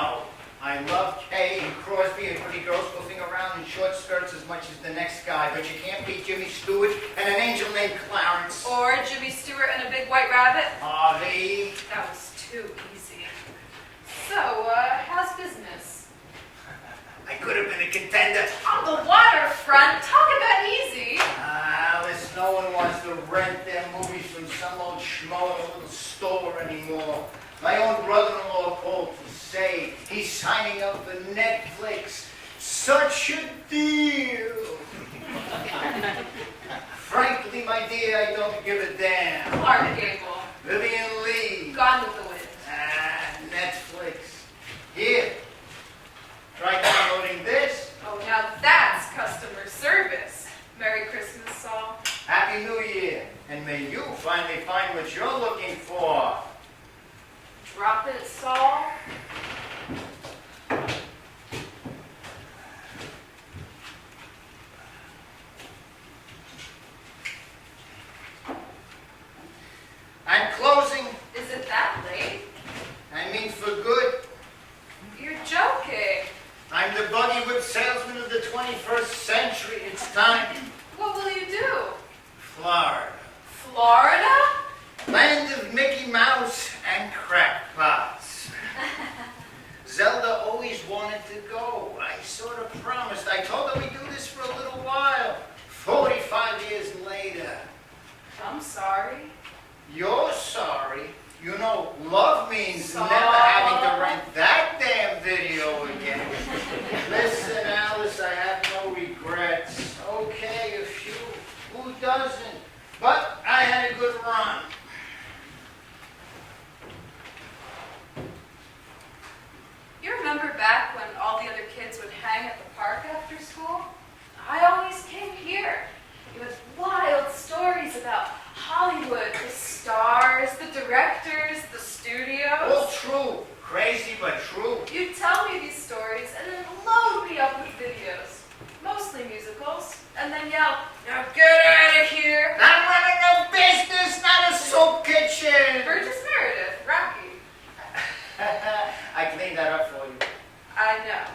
know. I love Kay and Crosby and pretty girls goofing around in short skirts as much as the next guy, but you can't beat Jimmy Stewart and an angel named Clarence. Or Jimmy Stewart and a big white rabbit. Harvey. That was too easy. So, how's business? I could have been a contender. On the waterfront? Talk about easy. Alice, no one wants to rent their movies from some old schmo in a little store anymore. My own brother-in-law called to say he's signing up for Netflix. Such a deal. Frankly, my dear, I don't give a damn. Clark Gable. Vivian Lee. Gone with the Wind. Netflix. Here. Try downloading this. Oh, now that's customer service. Merry Christmas, Saul. Happy New Year. And may you finally find what you're looking for. Drop it, Saul. I'm closing. Is it that late? I mean for good. You're joking. I'm the buggy whip salesman of the 21st century. It's time. What will you do? Florida. Florida? Land of Mickey Mouse and crackpots. Zelda always wanted to go. I sort of promised. I told her we'd do this for a little while. 45 years later. I'm sorry. You're sorry. You know, love means Saul. never having to rent that damn video again. Listen, Alice, I have no regrets. Okay, a few. Who doesn't? But I had a good run. You remember back when all the other kids would hang at the park after school? I always came here. You had wild stories about Hollywood, the stars, the directors, the studios. All true. Crazy, but true. You'd tell me these stories and then load me up with videos. Mostly musicals. And then yell, now get out of here. I'm running a business, not a soup kitchen. Burgess Meredith, Rocky. I cleaned that up for you. I know.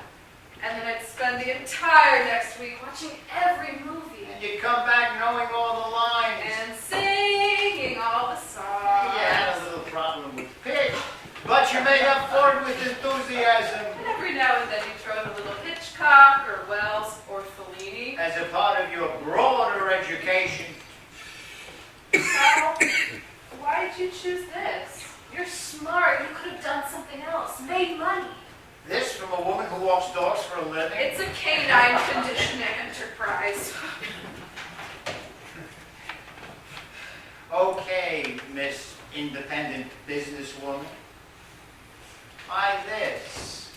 And then I'd spend the entire next week watching every movie. And you come back knowing all the lines. And singing all the songs. You had a little problem with pitch, but you made up for it with enthusiasm. And every now and then you throw in a little Hitchcock or Wells or Fellini. As a part of your broader education. So, why did you choose this? You're smart. You could have done something else. Made money. This from a woman who walks dogs for a living? It's a canine conditioning enterprise. Okay, Miss Independent Businesswoman. Buy this.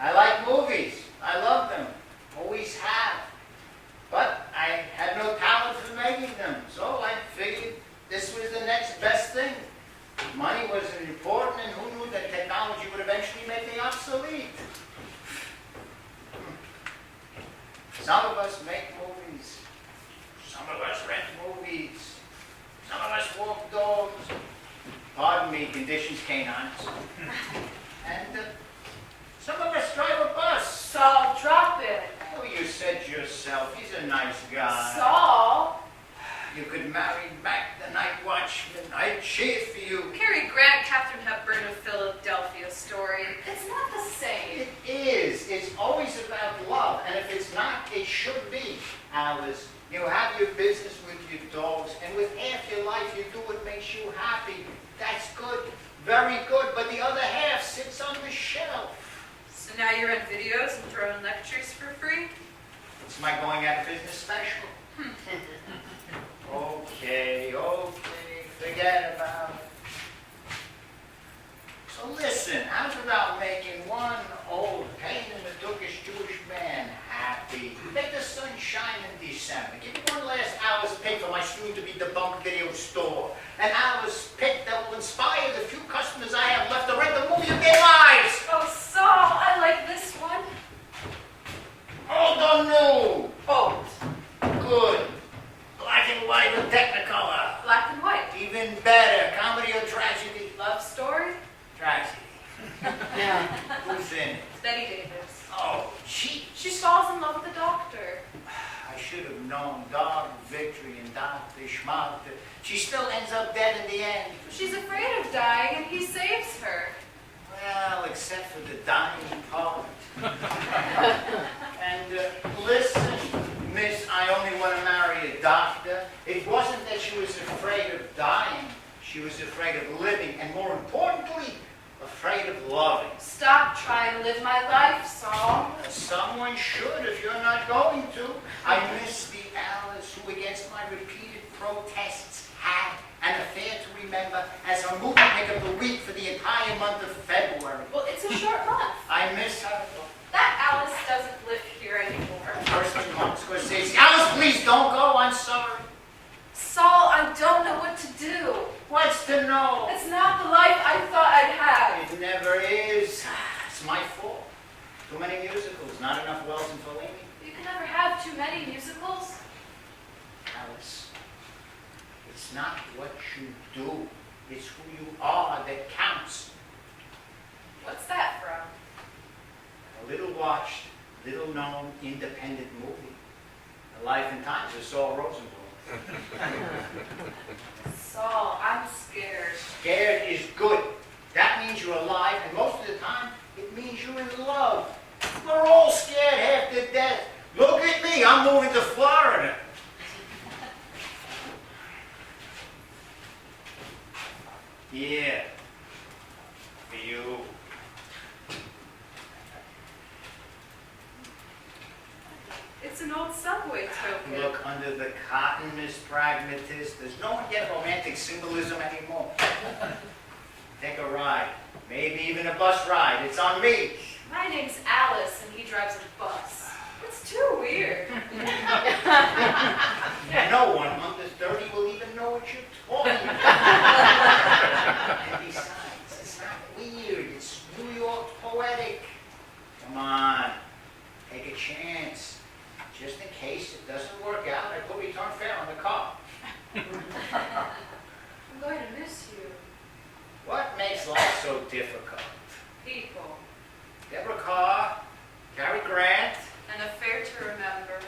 I like movies. I love them. Always have. But I had no talent for making them, so I figured this was the next best thing. Money wasn't important, and who knew that technology would eventually make me obsolete? Some of us make movies. Some of us rent movies. Some of us walk dogs. Pardon me, conditions canines. And some of us drive a bus. Saul, drop it. Oh, you said yourself, he's a nice guy. Saul. You could marry back the night watchman. I'd cheer for you. Cary Grant, Katharine Hepburn of Philadelphia story. It's not the same. It is. It's always about love. And if it's not, it should be. Alice, you have your business with your dogs, and with half your life you do what makes you happy. That's good. Very good. But the other half sits on the shelf. So now you rent videos and throw in lectures for free? It's my going out of business special. Okay, forget about it. So listen, how's about making one old pain-in-the-dookish Jewish man happy? Make the sun shine in December. Give me one last hour's pay for my soon-to-be debunked video store. An hour's pick that will inspire the few customers I have left to rent the movie of their lives. Oh, Saul, I like this one. Old or new? Old. Good. Black and white or Technicolor? Black and white. Even better. Comedy or tragedy? Love story? Tragedy. schmuck. She still ends up dead in the end. She's afraid of dying, and he saves her. Well, except for the dying part. And listen, miss, I only want to marry a doctor. It wasn't that she was afraid of dying. She was afraid of living, and more importantly, afraid of loving. Stop trying to live my life, Saul. Someone should if you're not going to. I miss the Alice who, against my repeated protests, had an affair to remember as her movie pick of the week for the entire month of February. Well, it's a short month. I miss her. That Alice doesn't live here anymore. First one, Martin Scorsese. Alice, please don't go. I'm sorry. Saul, I don't know what to do. What's to know? It's not the life I thought I'd have. It never is. It's my fault. Too many musicals, not enough Wells and Fellini. You can never have too many musicals. Alice, it's not what you do. It's who you are that counts. What's that from? A little watched, little known, independent movie. The Life and Times of Saul Rosenberg. Saul, I'm scared. Scared is good. That means you're alive, and most of the time, it means you're in love. We're all scared half to death. Look at me, I'm moving to Florida. Yeah, for you. It's an old subway token. Look under the cotton, Miss Pragmatist. There's no one get romantic symbolism anymore. Take a ride. Maybe even a bus ride. It's on me. My name's Alice, and he drives a bus. It's too weird. No one under 30 will even know what you're talking about. And besides, it's not weird. It's New York poetic. Come on. Take a chance. Just in case it doesn't work out, I put return fare on the car. I'm going to miss you. What makes life so difficult? People. Deborah Carr, Cary Grant. An affair to remember.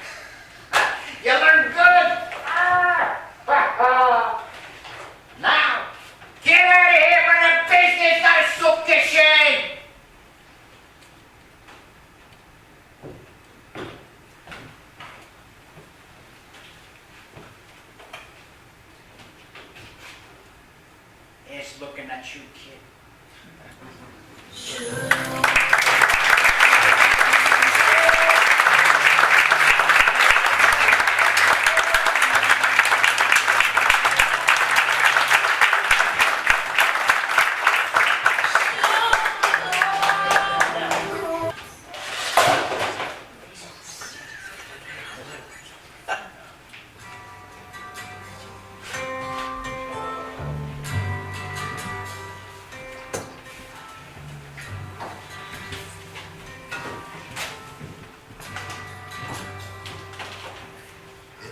You learn good! Now, get out of here from the business, not a soup to shame! It's looking at you, kid.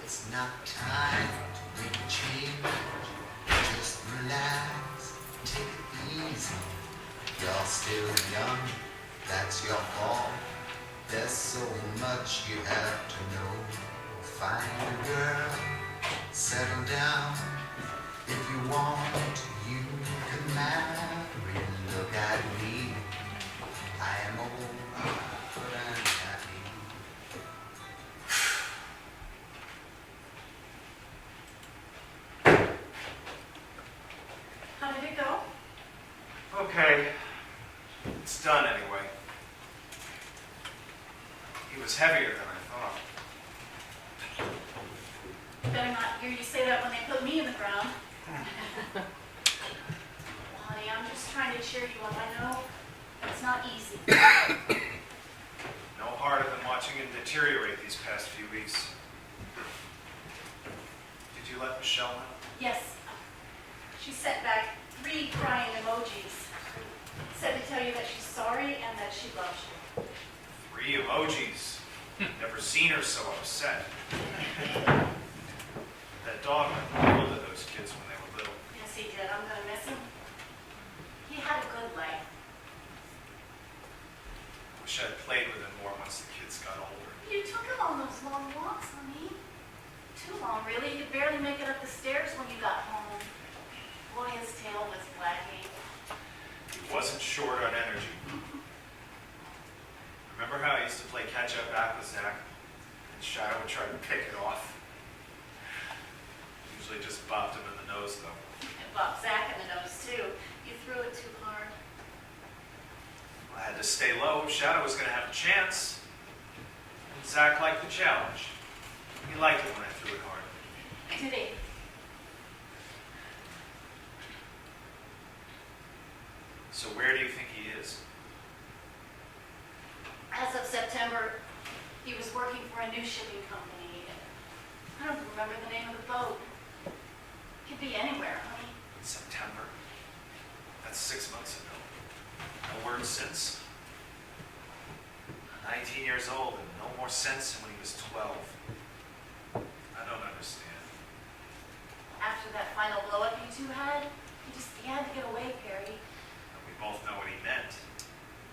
It's not time to make a change. Just relax, take it easy. You're still young, that's your fault. There's so much you have to know. Find a girl, settle down. If you want, you can marry. Look at me, I am old, but I'm happy. How did it go? Okay. It's done anyway. He was heavier than I thought. Better not hear you say that when they put me in the ground. Well, honey, I'm just trying to cheer you up. I know it's not easy. No harder than watching him deteriorate these past few weeks. Did you let Michelle know? Yes, she sent back 3 crying emojis. Said to tell you that she's sorry and that she loves you. 3 emojis. Never seen her so upset. That dog went cold to those kids when they were little. Yes, he did. I'm gonna miss him. He had a good life. Wish I'd played with him more once the kids got older. You took him on those long walks, honey. Too long, really. You could barely make it up the stairs. upstairs when you got home. Boy, his tail was wagging. He wasn't short on energy. Remember how I used to play catch-up back with Zach? And Shadow would try to pick it off? Usually just bopped him in the nose, though. It bopped Zach in the nose, too. You threw it too hard. I had to stay low if Shadow was going to have a chance. And Zach liked the challenge. He liked it when I threw it hard. Did he? So where do you think he is? As of September, he was working for a new shipping company. I don't remember the name of the boat. Could be anywhere, honey. September. That's 6 months ago. No word since. 19 years old and no more sense than when he was 12. I don't understand. After that final blow-up you two had, he had to get away, Perry. And we both know what he meant.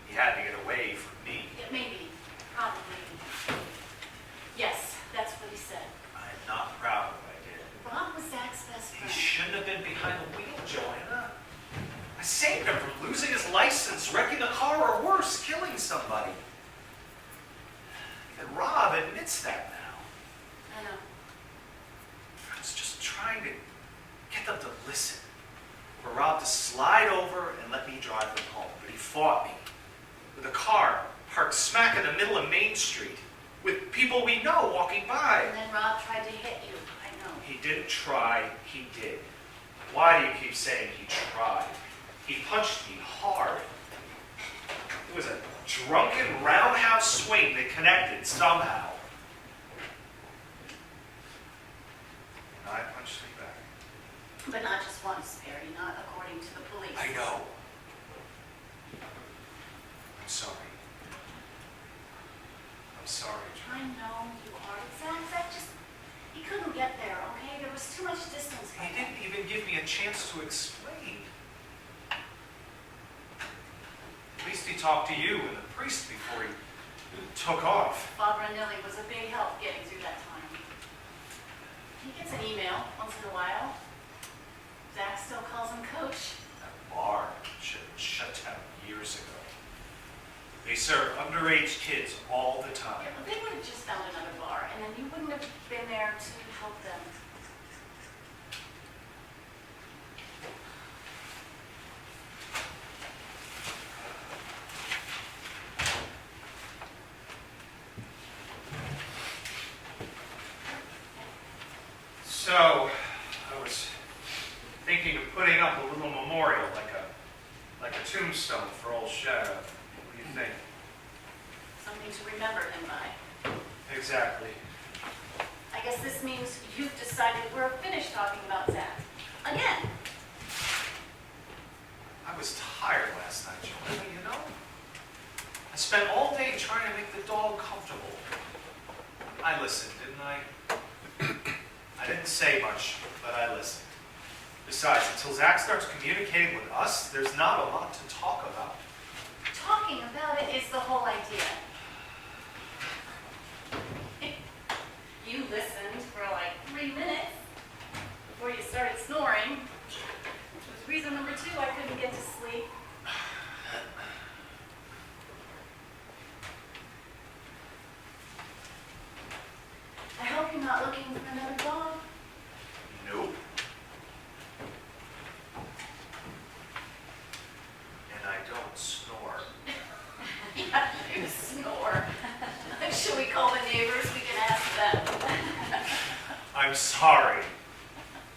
He had to get away from me. It may be, probably. Yes, that's what he said. I'm not proud of what I did. Rob was Zach's best He friend. shouldn't have been behind the wheel, Joanna. I saved him from losing his license, wrecking a car, or worse, killing somebody. And Rob admits that now. I know. I was just trying to get them to listen. For Rob to slide over and let me drive them home. But he fought me. With a car parked smack in the middle of Main Street. With people we know walking by. And then Rob tried to hit you. I know. He didn't try, he did. Why do you keep saying he tried? He punched me hard. It was a drunken roundhouse swing that connected somehow. And I punched him back. But not just once, Perry, not according to the police. I know. I'm sorry. I'm sorry, I John. know you are. Zach just, he couldn't get there, okay? There was too much distance. He didn't even give me a chance to explain. At least he talked to you and the priest before he took off. Bob Ranilli was a big help getting through that time. He gets an email once in a while. Zach still calls him Coach. That bar should have been shut down years ago. They serve underage kids all the time. Yeah, but they would have just found another bar, and then you wouldn't have been there to help them. So, I was thinking of putting up a little memorial, like a tombstone for old Shadow. What do you think? Something to remember him by. Exactly. I guess this means you've decided we're finished talking about Zach. Again. I was tired last night, Joanna, you know? I spent all day trying to make the dog comfortable. I listened, didn't I? I didn't say much, but I listened. Besides, until Zach starts communicating with us, there's not a lot to talk about. Talking about it is the whole idea. You listened for like 3 minutes before you started snoring, which was reason number 2 I couldn't get to sleep. I hope you're not looking for another dog. Nope. And I don't snore. Yeah, you snore. Should we call the neighbors? We can ask them. I'm sorry.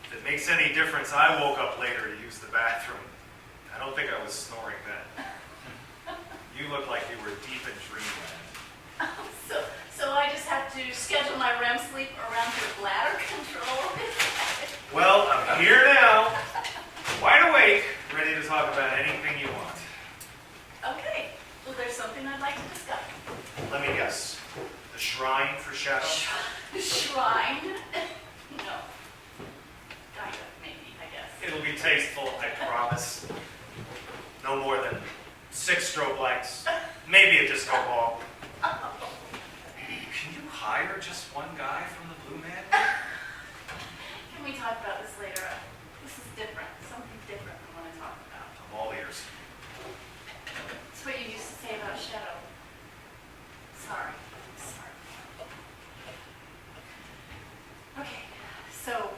If it makes any difference, I woke up later to use the bathroom. I don't think I was snoring then. You look like you were deep in dreamland. So I just have to schedule my REM sleep around your bladder control? Well, I'm here now, wide awake, ready to talk about anything you want. Okay, well, there's something I'd like to discuss. Let me guess. The shrine for Shadow? Shrine? No. Kind of, maybe, I guess. It'll be tasteful, I promise. No more than 6 strobe lights, maybe a disco ball. Can you hire just one guy from the Blue Man? Come Can we talk about this later? This is different, something different I want to talk about. I'm all ears. It's what you used to say about Shadow. Sorry. Okay, so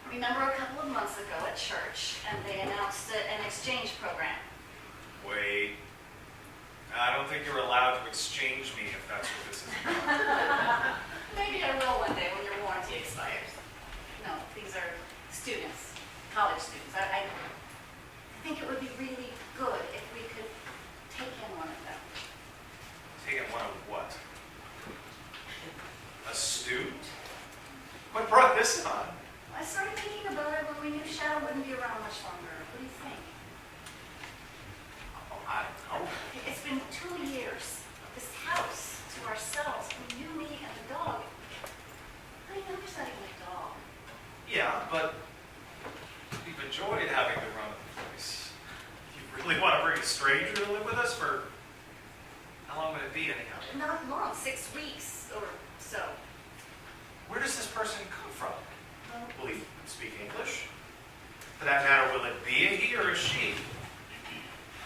remember a couple of months ago at church, and they announced an exchange program. Wait. I don't think you're allowed to exchange me if that's what this is about. Maybe I will one day when your warranty expires. No, these are students, college students. I think it would be really good if we could take in one of them. Taking one of what? A student? What brought this on? I started thinking about it when we knew Shadow wouldn't be around much longer. What do you think? Oh, I don't know. It's been 2 years. This house to ourselves, you, me, and the dog. I never said even a dog. Yeah, but we've enjoyed having the run of the place. You really want to bring a stranger to live with us for... How long would it be anyhow? Not long, 6 weeks or so. Where does this person come from? Well, Will he speak English? For that matter, will it be a he or a she?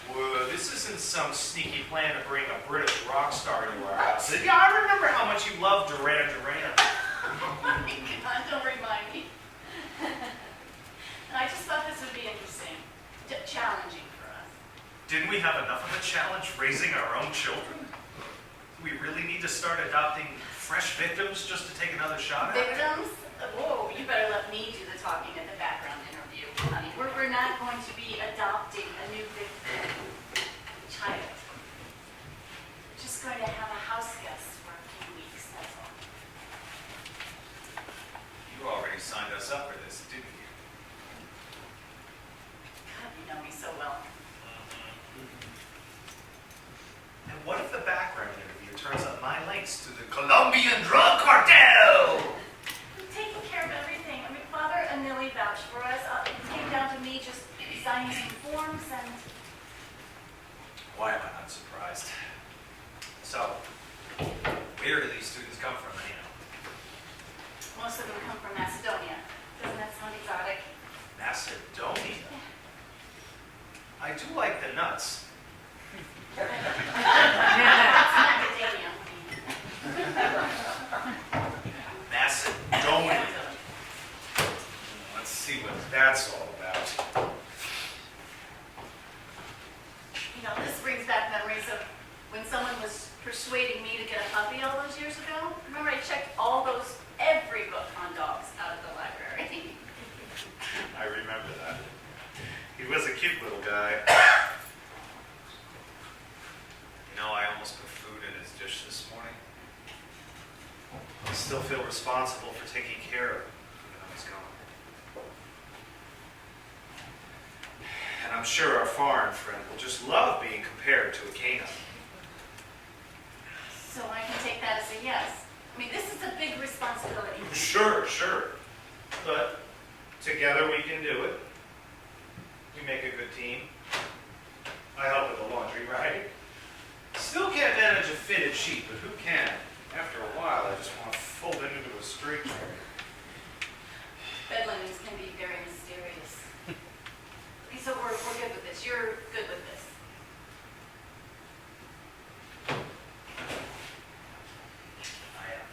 Whoa, this isn't some sneaky plan to bring a British rock star into our house. Yeah, I remember how much you loved Duran Duran. oh my God, don't remind me. I just thought this would be interesting, challenging for us. Didn't we have enough of a challenge raising our own children? Do we really need to start adopting fresh victims just to take another shot at it? Victims? Whoa, you better let me do the talking at the background interview, honey. We're not going to be adopting a new victim child. We're just going to have a house guest for a few weeks, that's all. You already signed us up for this, didn't you? God, you know me so well. And what if the background interview turns up my links to the Colombian drug cartel? We've taken care of everything. I mean, Father and Millie vouched for us. It came down to me just signing some forms and... Why am I not surprised? So, where do these students come from, anyhow? Most of them come from Macedonia. Doesn't that sound exotic? Macedonia? I do like the nuts. It's macadamia. Macedonia. Let's see what that's all about. You know, this brings back memories of when someone was persuading me to get a puppy all those years ago. Remember, I checked every book on dogs out of the library. I remember that. He was a cute little guy. You know, I almost put food in his dish this morning. I still feel responsible for taking care of him, even though he's gone. And I'm sure our foreign friend will just love being compared to a canine. So I can take that as a yes. I mean, this is a big responsibility. Sure. But together we can do it. We make a good team. I help with the laundry, right? Still can't manage a fitted sheet, but who can? After a while, I just want to fold it into a straight. Bed linens can be very mysterious. Okay, so we're good with this. You're good with this. I am.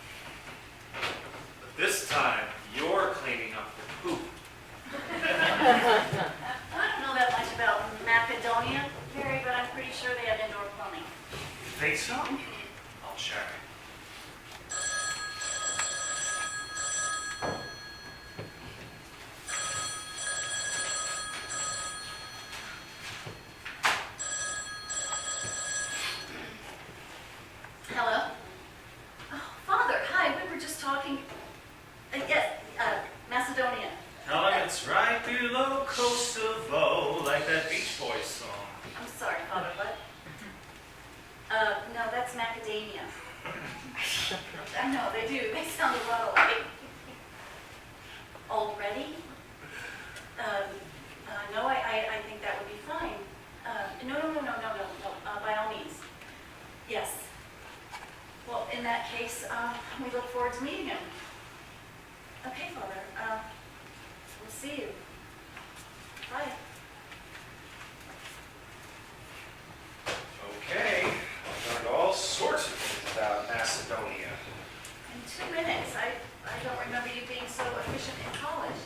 But this time, you're cleaning up the poop. I don't know that much about Macedonia, Gary, but I'm pretty sure they have indoor plumbing. Think so? I'll check. Hello? Oh, Father, hi, we were just talking. Yes, Macedonia. Tell him it's right below Kosovo, like that Beach Boys song. I'm sorry, Father, what? No, that's macadamia. I know, they do. They sound a lot alike. Already? No, I think that would be fine. No, by all means. Yes. Well, in that case, we look forward to meeting him. Okay, Father. see you. Bye. Okay, I've learned all sorts of things about Macedonia. In 2 minutes, I don't remember you being so efficient in college.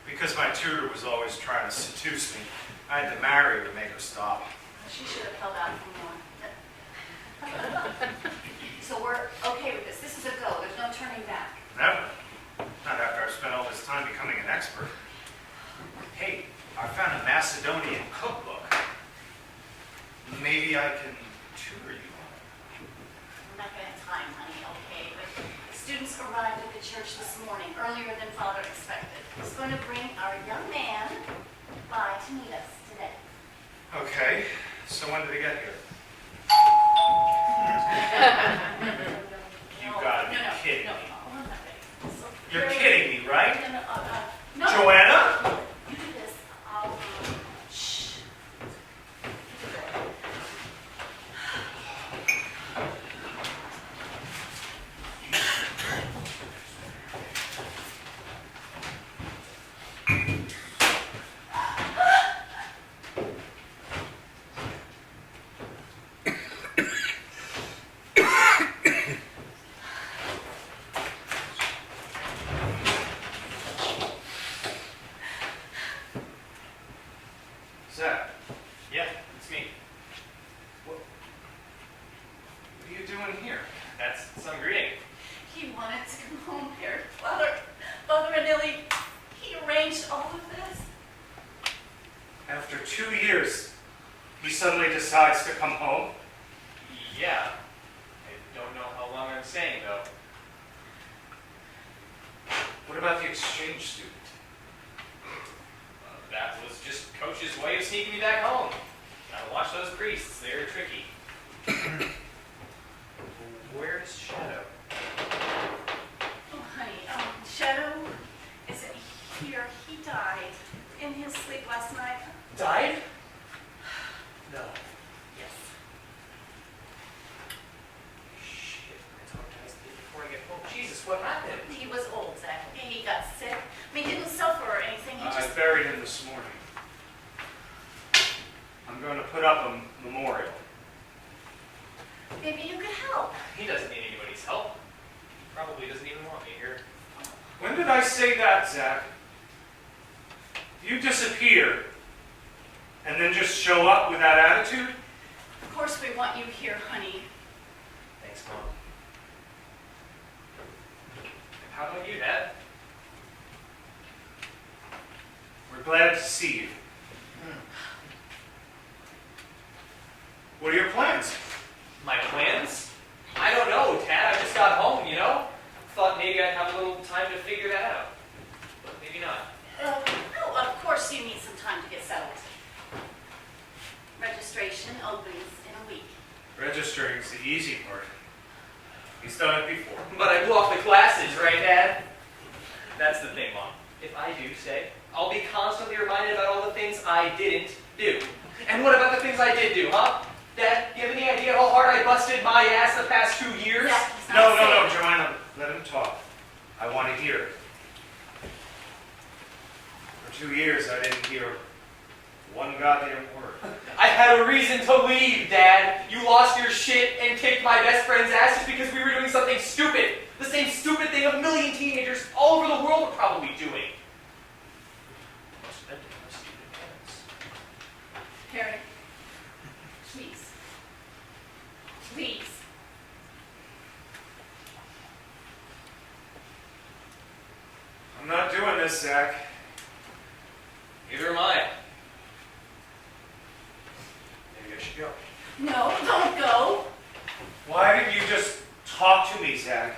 Because my tutor was always trying to seduce me, I had to marry her to make her stop. She should have held out for more. So we're okay with this. This is a go. There's no turning back. Never. Not after I've spent all this time becoming an expert. Hey, I found a Macedonian cookbook. Maybe I can tutor you on it. I'm not going to have time, honey, okay? But the students arrived at the church this morning, earlier than Father expected. He's going to bring our young man by to meet us today. Okay, so when did he get here? You gotta be kidding me. I'm not ready. So You're very- kidding me, right? No. Joanna? You do this. I'll, shh. You do it. Zach, Yeah, it's me. what are you doing here? That's some greeting. He wanted to come home here. Father Manili, he arranged all of this. After 2 years, he suddenly decides to come home? Yeah. I don't know how long I'm staying, though. What about the exchange student? That was just Coach's way of sneaking me back home. Gotta watch those priests. They're tricky. Where's Shadow? Oh, honey, Shadow isn't here. He died in his sleep last night. Died? No. Yes. Shit. I talked to his kid before I get home. Jesus, what happened? He was old, Zach. He got sick. I mean, he didn't suffer or anything. He I just... buried him this morning. I'm going to put up a memorial. Maybe you could help. He doesn't need anybody's help. Probably doesn't even want me here. When did I say that, Zach? You disappear and then just show up with that attitude? Of course we want you here, honey. Thanks, Mom. How about you, Dad? We're glad to see you. What are your plans? My plans? I don't know, Dad. I just got home, you know? Thought maybe I'd have a little time to figure that out. But maybe not. No, of course you need some time to get settled. Registration opens in a week. Registering is the easy part. He's done it before. But I blew off the classes, right, Dad? That's the thing, Mom. If I do stay, I'll be constantly reminded about all the things I didn't do. And what about the things I did do, huh? Dad, you have any idea how hard I busted my ass the past 2 years? Zach, he's not No, safe. Joanna. Let him talk. I want to hear it. For 2 years, I didn't hear one goddamn word. I had a reason to leave, Dad. You lost your shit and kicked my best friend's ass just because we were doing something stupid. The same stupid thing a million teenagers all over the world are probably doing. Must have been to my stupid parents. Harry, please. Please. I'm not doing this, Zach. Neither am I. Maybe I should go. No, don't go. Why didn't you just talk to me, Zach?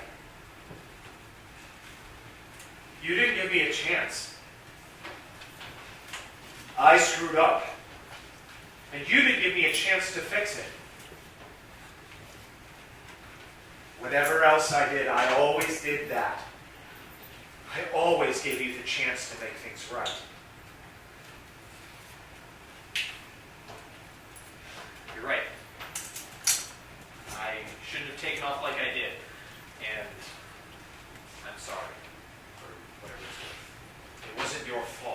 You didn't give me a chance. I screwed up. And you didn't give me a chance to fix it. Whatever else I did, I always did that. I always gave you the chance to make things right. You're right. I shouldn't have taken off like I did. And I'm sorry for whatever it's worth. It wasn't your fault.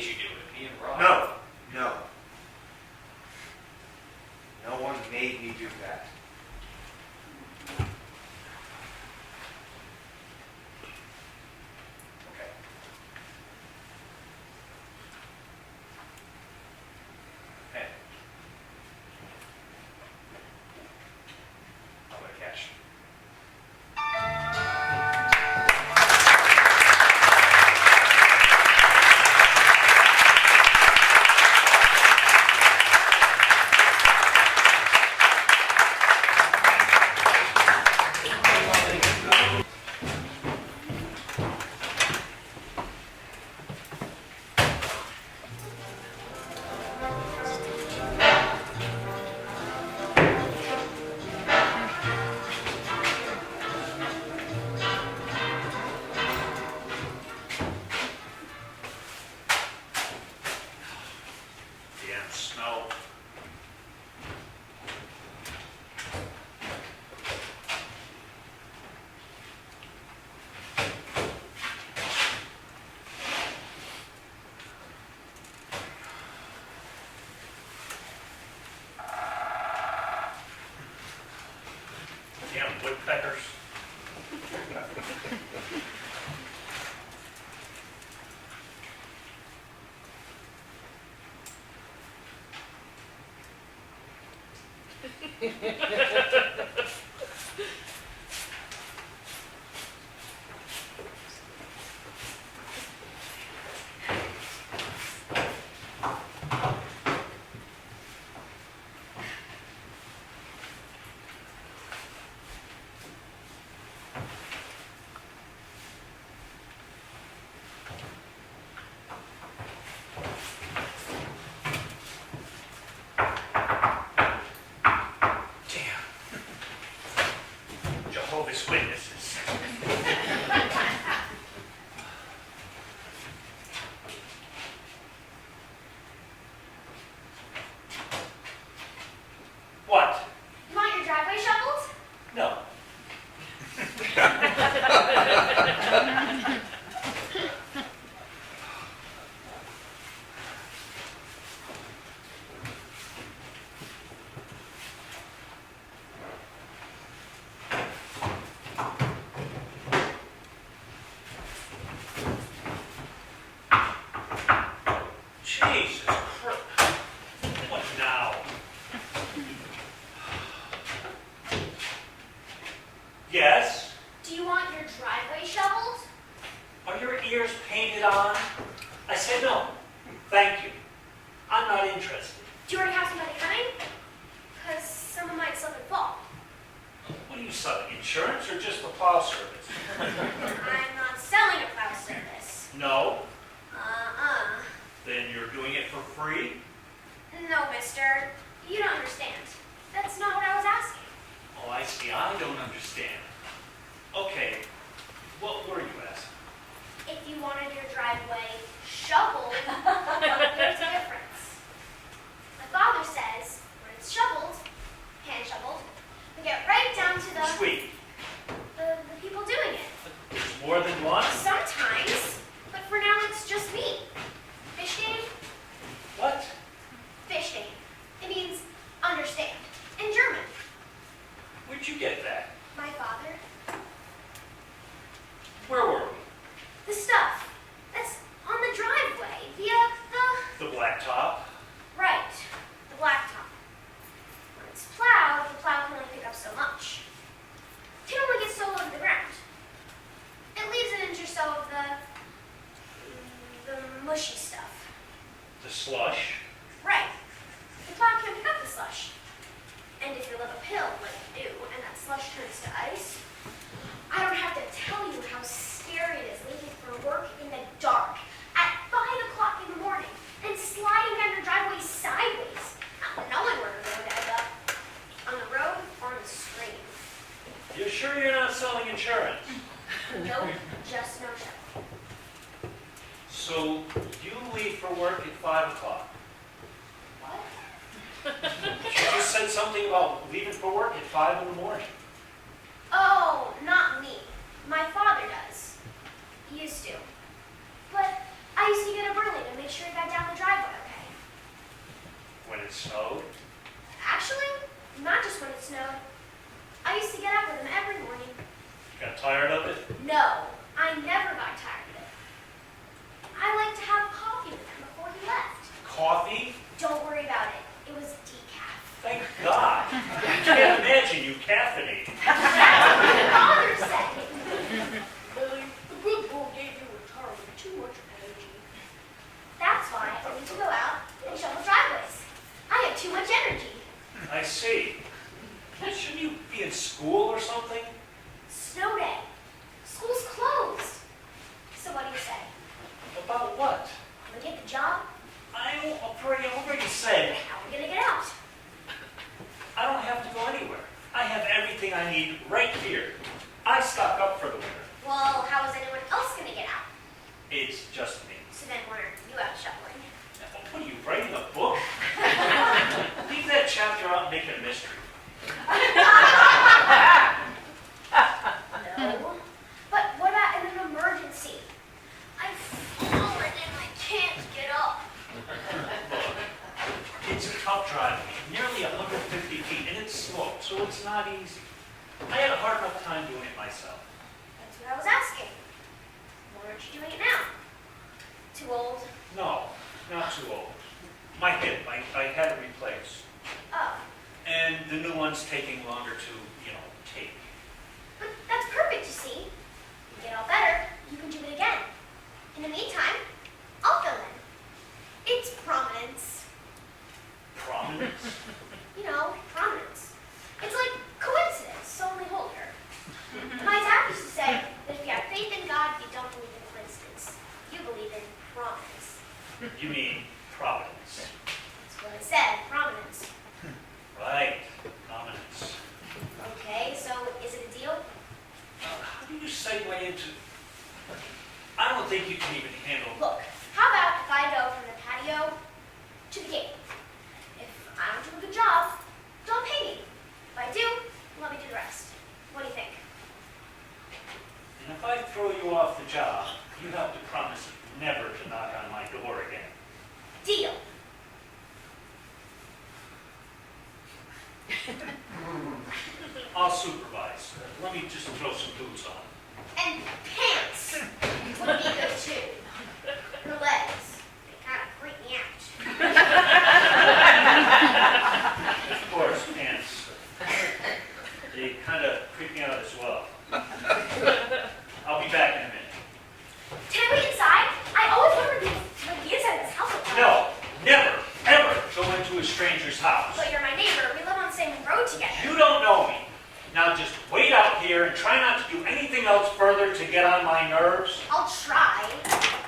you do it, me and Rob. No, no. No one made me do that. Okay. Hey. I'm gonna catch you. Damn snow. Damn woodpeckers. Damn. Jehovah's Witnesses. What? You want your driveway shoveled? No. Jesus Christ. What now? Yes? Do you want your driveway shoveled? Are your ears painted on? I said no. Thank you. I'm not interested. Do you already have somebody coming? Because someone might slip and fall. What are you selling? Insurance or just the plow service? I'm not selling a plow service. No? Uh-uh. Then you're doing it for free? No, mister. You don't understand. That's not what I was asking. Oh, I see. I don't understand. Okay. What were you asking? If you wanted your driveway shoveled, there's a difference. My father says when it's shoveled, hand shoveled, we get right down to Sweet. the people doing it. There's more than one? Sometimes, but for now it's just me. Verstehen? What? Verstehen. It means understand in German. Where'd you get that? My father. Where were we? The stuff that's on the driveway via the... The blacktop? Right, the blacktop. When it's plowed, the plow can only pick up so much. It can only get so low to the ground. It leaves an inch or so of the mushy stuff. The slush? Right. The plow can pick up the slush. And if you live uphill, like you do, and that slush turns to ice, I don't have to tell you how scary it is leaving for work in the dark at 5 o'clock in the morning and sliding down your driveway sideways, not knowing where the road ends up, on the road or on the stream. You're sure you're not selling insurance? Nope, just no show. So you leave for work at 5 o'clock. What? You just said something about leaving for work at 5 in the morning. Oh, not me. My father does. Used to. But I used to get up early to make sure he got down the driveway okay. When it snowed? Actually, not just when it snowed. I used to get up with him every morning. Got tired of it? No, I never got tired of it. I like to have coffee with him before he left. Coffee? Don't worry about it. It was decaf. Thank God. I can't imagine you caffeinating. Father said it. Lily, the good boy gave you a tar with too much energy. That's why I need to go out and shovel driveways. I have too much energy. I see. Shouldn't you be in school or something? Snow day. School's closed. So what do you say? About what? I'm gonna get the job. I already said How are we gonna get out? I don't have to go anywhere. I have everything I need right here. I stock up for the winter. Well, how is anyone else gonna get out? It's just me. So then when are you out shoveling? What are you, writing a book? Leave that chapter out and make it a mystery. No. But what about in an emergency? I've fallen and I can't get up. It's a tough drive, nearly 150 feet, and it's slow, so it's not easy. I had a hard enough time doing it myself. That's what I was asking. Why aren't you doing it now? Too old? No, not too old. My hip, I had it replaced. Oh. And the new one's taking longer to, take. But that's perfect, you see. You get all better, you can do it again. In the meantime, I'll fill in. It's prominence. Prominence? You know, prominence. It's like coincidence, only holier. My dad used to say that if you have faith in God, you don't believe in coincidence. You believe in prominence. You mean providence. That's what I said, prominence. Right, prominence. Okay, so is it a deal? How do you segue into... I don't think you can even handle... Look, how about if I go from the patio to the gate? If I don't do a good job, don't pay me. If I do, let me do the rest. What do you think? And if I throw you off the job, you have to promise never to knock on my door again. Deal. I'll supervise. Let me just throw some boots on. And pants would be good too. Your legs, they kind of freak me out. Of course, pants. They kind of creep me out as well. I'll be back in a minute. Can I wait inside? I always wonder the inside of this house looks like. No, never, ever go into a stranger's house. But you're my neighbor. We live on the same road together. You don't know me. Now just wait out here and try not to do anything else further to get on my nerves. I'll try,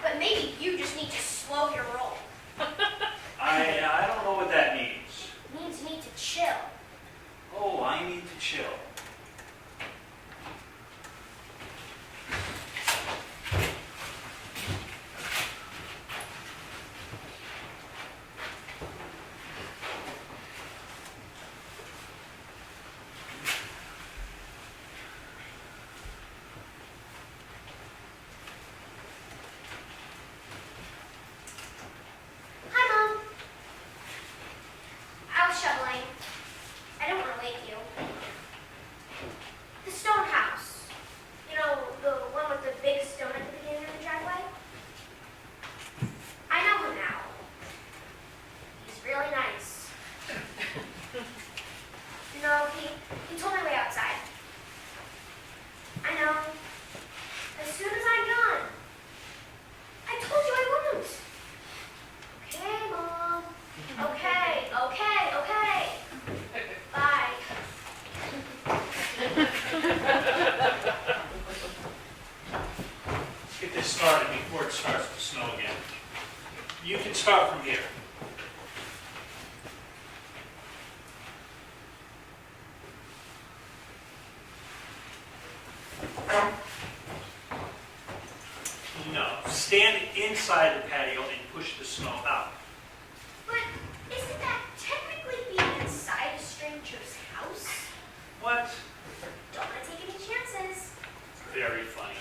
but maybe you just need to slow your roll. I don't know what that means. It means you need to chill. Oh, I need to chill. Hi, Mom. I was shoveling. I don't want to wake you. The stone house. You know, the one with the big stone at the beginning of the driveway? I know him now. He's really nice. No, he told me way outside. I know. As soon as I'm done. I told you I wouldn't. Okay, Mom. Okay. Bye. Let's get this started before it starts to snow again. You can start from here. No, stand inside the patio and push the snow out. But isn't that technically being inside a stranger's house? What? Don't want to take any chances. Very funny.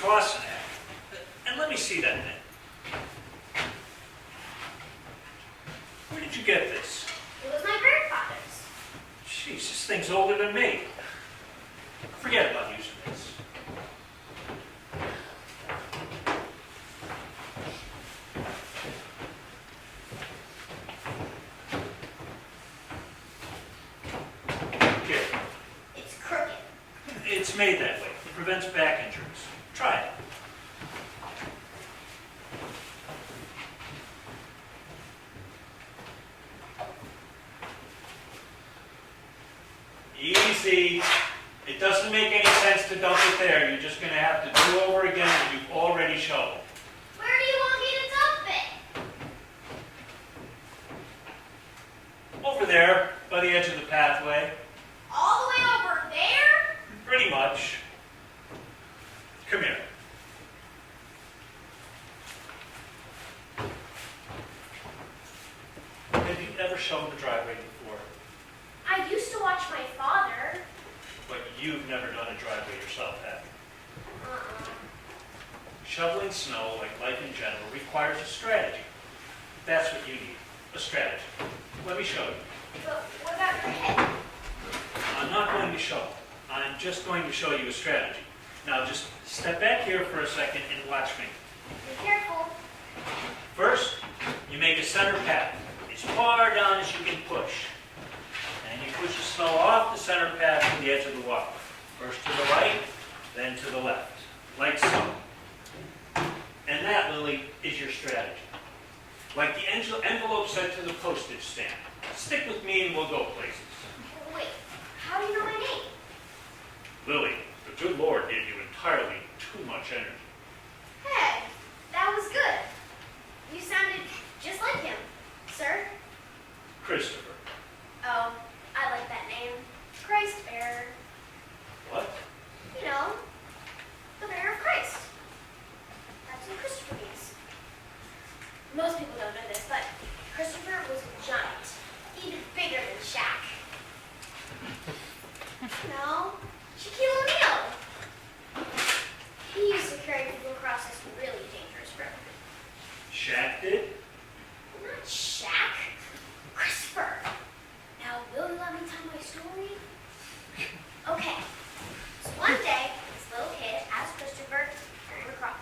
Clausen Act. And let me see that thing. Where did you get this? It was my grandfather's. Jeez, this thing's older than me. Forget about using this. Here, It's crooked. it's made that way. It prevents back injuries. Try it. Easy. It doesn't make any sense to dump it there. You're just going to have to do over again what you've already shoveled. Where do you want me to dump it? Over there, by the edge of the pathway. All the way over there? Pretty much. Come here. Have you ever shoveled the driveway before? I used to watch my father. But you've never done a driveway yourself, have you? Uh-uh. Shoveling snow, like life in general, requires a strategy. That's what you need, a strategy. Let me show you. But what about your head? I'm not going to shovel. I'm just going to show you a strategy. Now just step back here for a second and watch me. Be careful. First, you make a center path, as far down as you can push. And you push the snow off the center path to the edge of the walkway. First to the right, then to the left, like so. And that, Lily, is your strategy. Like the envelope said to the postage stamp. Stick with me and we'll go places. Wait, how do you know my name? Lily, the good Lord gave you entirely too much energy. Hey, that was good. You sounded just like him, sir. Christopher. Oh, I like that name. Christ bearer. What? You know, the bearer of Christ. That's what Christopher means. Most people don't know this, but Christopher was a giant, even bigger than Shaq. No, Shaquille O'Neal. He used to carry people across this really dangerous river. Shaq did? Not Shaq, Christopher. Now, will you let me tell my story? Okay. So one day, this little kid asked Christopher to carry him across.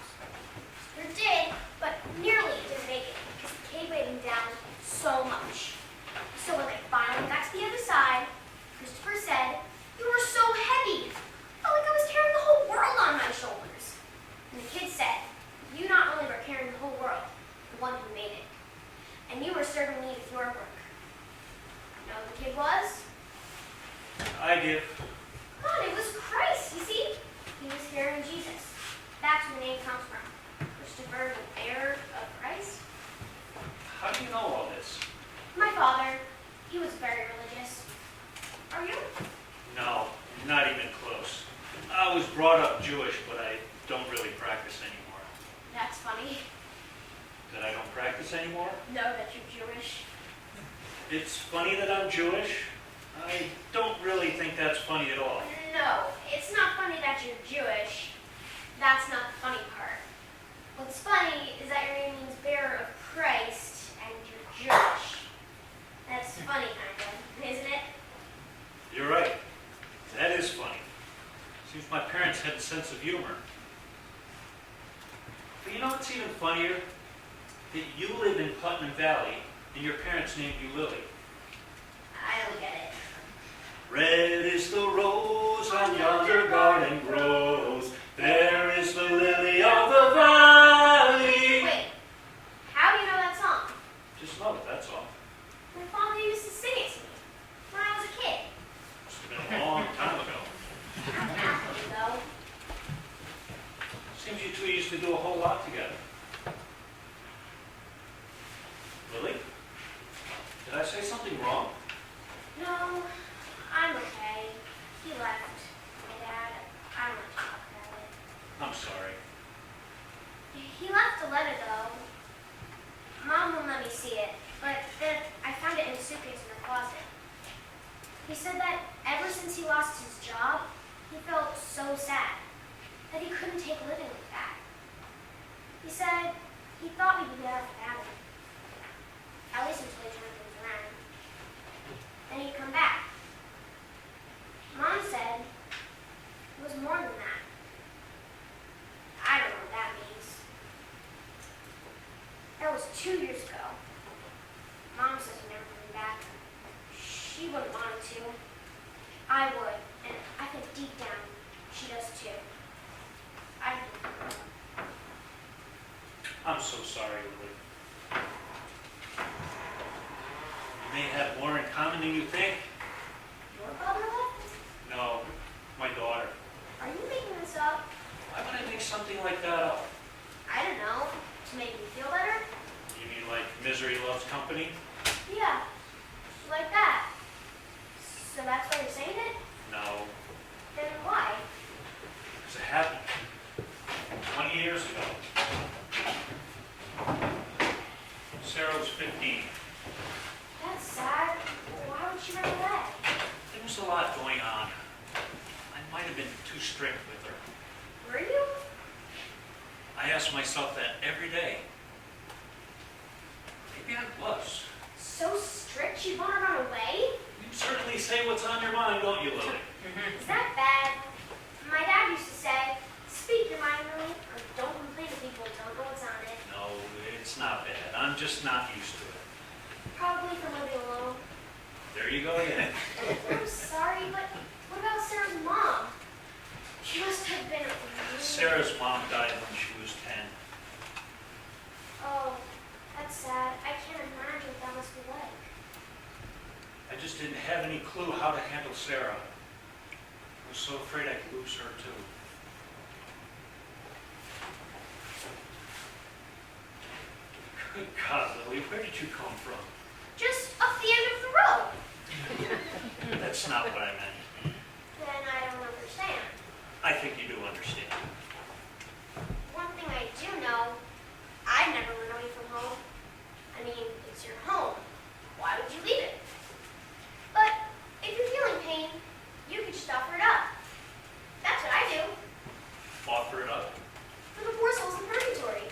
Christopher did, but nearly didn't make it because the kid weighed him down so much. So when they finally got to the other side, Christopher said, "You were so heavy. I felt like I was carrying the whole world on my shoulders." And the kid said, "You not only were carrying the whole world, the one who made it, and you were serving me with your work." You know who the kid was? I did. God, it was Christ, you see? He was carrying Jesus. That's where the name comes from. Christopher, the bearer of Christ. How do you know all this? My father, he was very religious. Are you? No, not even close. I was brought up Jewish, but I don't really practice anymore. That's funny. That I don't practice anymore? No, that you're Jewish. It's funny that I'm Jewish. I don't really think that's funny at all. No, it's not funny that you're Jewish. That's not the funny part. What's funny is that your name means bearer of Christ, and you're Jewish. That's funny, kind of, isn't it? You're right. That is funny. Seems my parents had a sense of humor. But you know what's even funnier? That you live in Putnam Valley, and your parents named you Lily. I don't get it. Red is the rose on yonder garden grows. There is the lily of the valley. Wait, how do you know that song? Just know it, that's all. My father used to sing it to me when I was a kid. Must have been a long time ago. Not that long, though. Seems you two used to do a whole lot together. Lily? Did I say something wrong? No, I'm okay. He left. My dad, I don't want to talk about it. I'm sorry. He left a letter, though. Mom won't let me see it, but then I found it in a suitcase in the closet. He said that ever since he lost his job, he felt so sad that he couldn't take living like that. He said he thought we'd be better for having him. At least until he turned things around. Then he'd come back. Mom said it was more than that. I don't know what that means. That was 2 years ago. Mom says he never coming back. She wouldn't want him to. I would, and I think deep down she does too. I'm so sorry, Lily. You may have more in common than you think. Your brother left? No, my daughter. Are you making this up? Why would I make something like that up? I don't know. To make me feel better? You mean like misery loves company? Yeah. Like that. So that's why you're saying it? No, Then why? because it happened 20 years ago. Sarah was 15. That's sad. Why would she run away? There was a lot going on. I might have been too strict with her. Were you? I ask myself that every day. Maybe I was. So strict she'd want to run away? You certainly say what's on your mind, don't you, Lily? Is that bad? My dad used to say, speak your mind, Lily, or don't complain to people who don't know what's on it. No, it's not bad. I'm just not used to it. Probably from living alone. There you go again. I'm sorry, but what about Sarah's mom? She must have been really... Sarah's mom died when she was 10. Oh, that's sad. I can't imagine what that must be like. I just didn't have any clue how to handle Sarah. I was so afraid I'd lose her, too. Good God, Lily, where did you come from? Just up the end of the road. That's not what I meant. Then I don't understand. I think you do understand. One thing I do know, I'd never run away from home. I mean, it's your home. Why would you leave it? But if you're feeling pain, you could just offer it up. That's what I do Offer it up. for the poor souls in purgatory.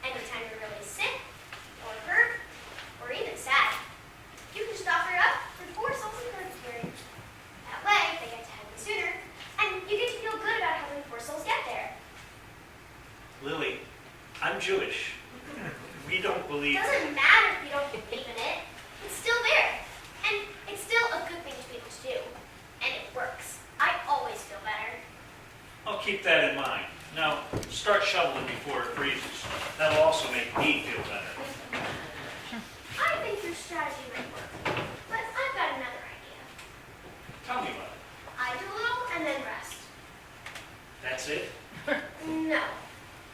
Anytime you're really sick, or hurt, or even sad, you can just offer it up for the poor souls in purgatory. That way, they get to heaven sooner, and you get to feel good about helping poor souls get there. Lily, I'm Jewish. We don't It believe... doesn't matter if you don't believe in it. It's still there. And it's still a good thing to be able to do. And it works. I always feel better. I'll keep that in mind. Now, start shoveling before it freezes. That'll also make me feel better. I think your strategy might work. But I've got another idea. Tell me about it. I do a little and then rest. That's it? No.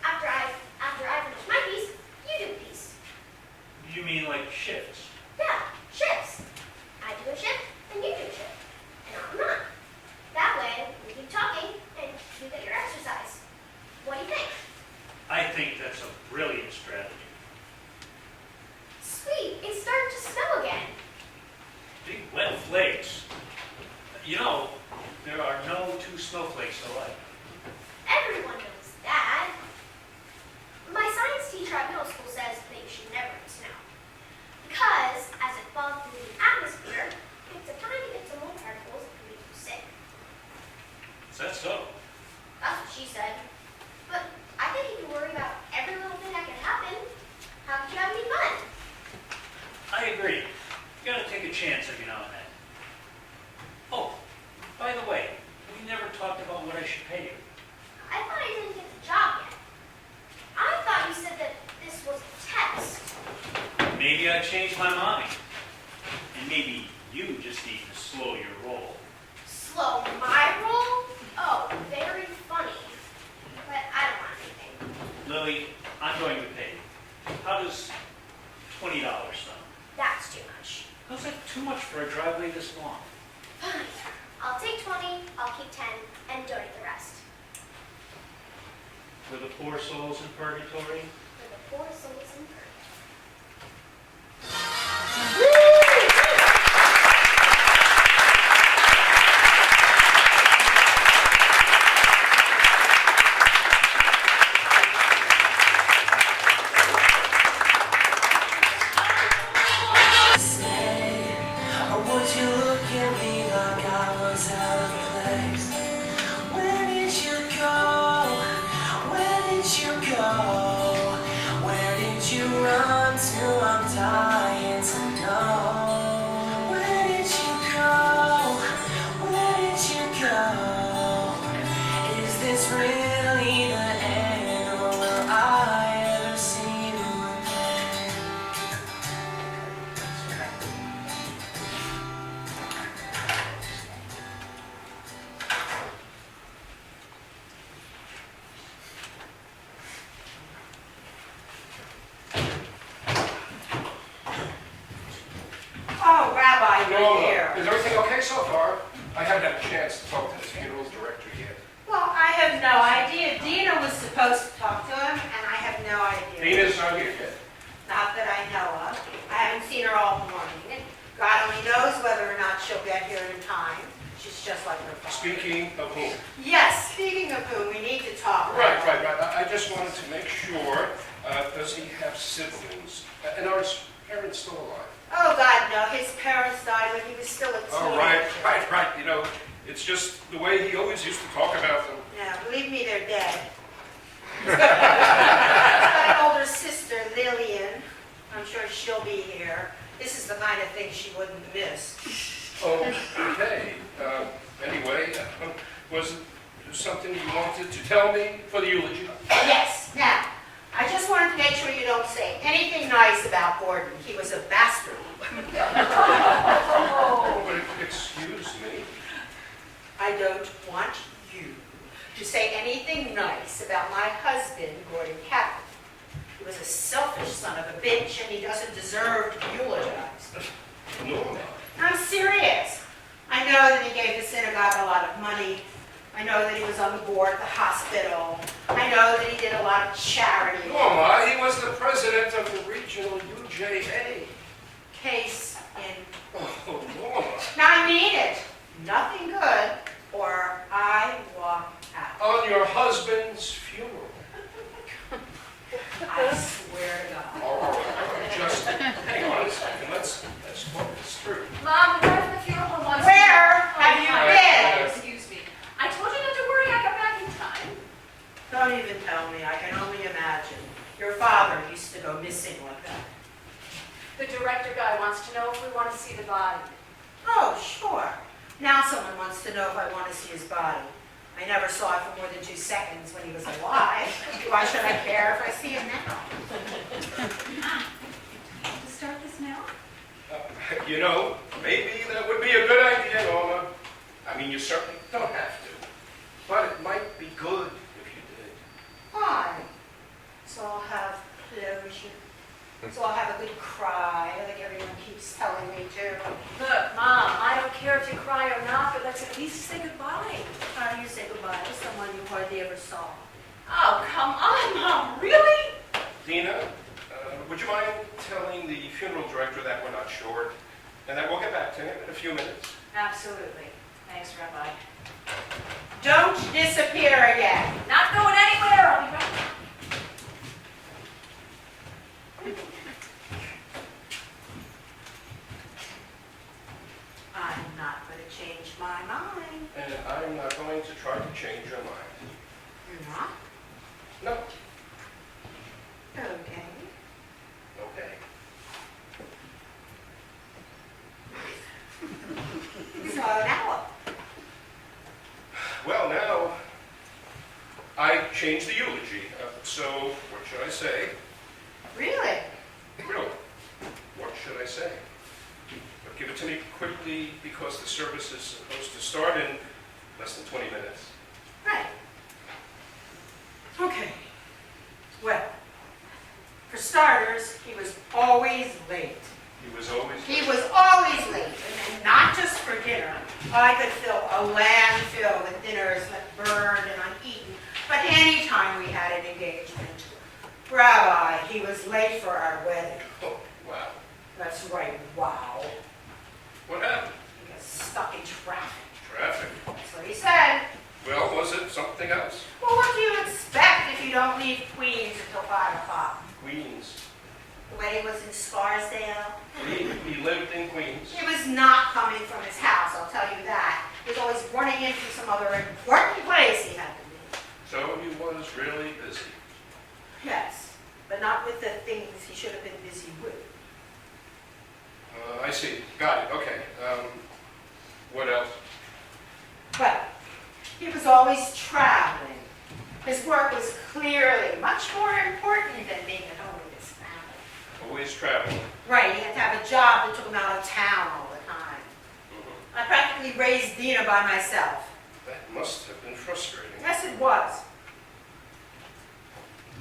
After I finish my piece, you do a piece. You mean like shifts? Yeah, shifts. I do a shift, and you do a shift. And I'm not. That way, we keep talking, and you get your exercise. What do you think? I think that's a brilliant strategy. Sweet, it's starting to snow again. Big wet flakes. You know, there are no two snowflakes alike. Everyone knows that. My science teacher at middle school says that you should never eat snow. Because as it falls through the atmosphere, it's a tiny bit of little particles that can make you sick. Is that so? That's what she said. But I think if you worry about every little thing that can happen, how could you have any fun? I agree. You gotta take a chance every now and then. Oh, by the way, we never talked about what I should pay you. I thought I didn't get the job yet. I thought you said that this was a test. Maybe I changed my mind. And maybe you just need to slow your roll. Slow my roll? Oh, very funny. But I don't want anything. Lily, I'm going to pay you. How does $20 sound? That's too much. How's that too much for a driveway this long? Fine. I'll take 20, I'll keep 10, and donate the rest. For the poor souls in purgatory? For the poor souls in purgatory. sounds out of place. Where did you go? Where did you go? Where did you run to? I'm dying to know. Where did you go? Where did you go? Is this really the end, or will I ever see you again? Oh, Rabbi, you're Norma, here. is everything okay so far? I haven't had a chance to talk to this funeral director yet. Well, I have no idea. Dina was supposed to talk to him, and I have no idea. Dina's not here yet. Not that I know of. I haven't seen her all morning, and God only knows whether or not she'll get here in time. She's just like her father. Speaking of whom? Yes, speaking of whom, we need to talk. Right. I just wanted to make sure, does he have siblings? And are his parents still alive? Oh, God, no. His parents died when he was still a teenager. Oh, right. You know, it's just the way he always used to talk about them. Yeah, believe me, they're dead. He's got an older sister, Lillian. I'm sure she'll be here. This is the kind of thing she wouldn't miss. Okay. Anyway, was there something you wanted to tell me for the eulogy? Yes. Now, I just wanted to make sure you don't say anything nice about Gordon. He was a bastard. Oh, but excuse me. I don't want you to say anything nice about my husband, Gordon Cabot. He was a selfish son of a bitch, and he doesn't deserve to be eulogized. Norma. I'm serious. I know that he gave the synagogue a lot of money. I know that he was on the board at the hospital. I know that he did a lot of charity. Norma, he was the president of the regional UJA. Case in. Oh, Norma. Now I mean it. Nothing good, or I walk out. On your husband's funeral. I swear to God. All right, just hang on a second. Let's talk this through. Mom, the guy from the funeral home wants Where have you Oh, been? excuse me. I told you not to worry. I got back in time. Don't even tell me. I can only imagine. Your father used to go missing like that. The director guy wants to know if we want to see the body. Oh, sure. Now someone wants to know if I want to see his body. I never saw it for more than 2 seconds when he was alive. Why should I care if I see him now? To start this now? You know, maybe that would be a good idea, Norma. I mean, you certainly don't have to. But it might be good if you did. Why? So I'll have closure. So I'll have a good cry, like everyone keeps telling me to. Look, Mom, I don't care if you cry or not, but let's at least say goodbye. How do you say goodbye to someone you hardly ever saw? Oh, come on, Mom, really? Dina, would you mind telling the funeral director that we're not sure? And that we'll get back to him in a few minutes. Absolutely. Thanks, Rabbi. Don't disappear again. Not going anywhere. I'll be right back. I'm not going to change my mind. And I'm not going to try to change your mind. You're not? No. Okay. Okay. So now, Well, now, I changed the eulogy. So, what should I say? really? Really, what should I say? But give it to me quickly because the service is supposed to start in less than 20 minutes. Right. Okay. Well, for starters, he was always late. He was always... He was always late, and not just for dinner. I could fill a landfill with dinners that burned and uneaten, but any time we had an engagement. Rabbi, he was late for our wedding. Oh, wow. That's right, wow. What happened? He got stuck in traffic. Traffic. That's what he said. Well, was it something else? Well, what do you expect if you don't leave Queens until 5 o'clock? Queens. The wedding was in Scarsdale. He lived in Queens. He was not coming from his house, I'll tell you that. He was always running into some other important place he had to be. So he was really busy. Yes, but not with the things he should have been busy with. I see. Got it. Okay. What else? Well, he was always traveling. His work was clearly much more important than being at home with his family. Always traveling. Right, he had to have a job that took him out of town all the time. I practically raised Dina by myself. That must have been frustrating. Yes, it was.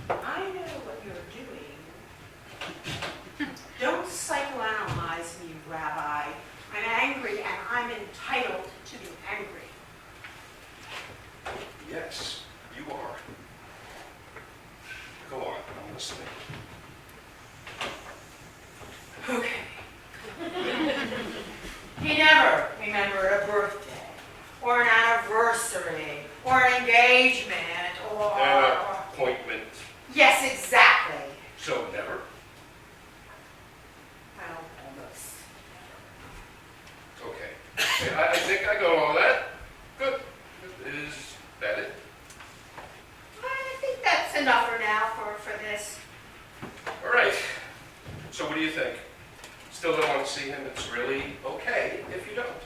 I know what you're doing. Don't psychoanalyze me, Rabbi. I'm angry and I'm entitled to be angry. Yes, you are. Go on. I'm listening. Okay. He never remembered a birthday, or an anniversary, or an engagement, or... An appointment. Yes, exactly. So never. Well, almost. Okay. I think I got all that. Good. Is that it? I think that's enough for now for this. All right. So what do you think? Still don't want to see him? It's really okay if you don't.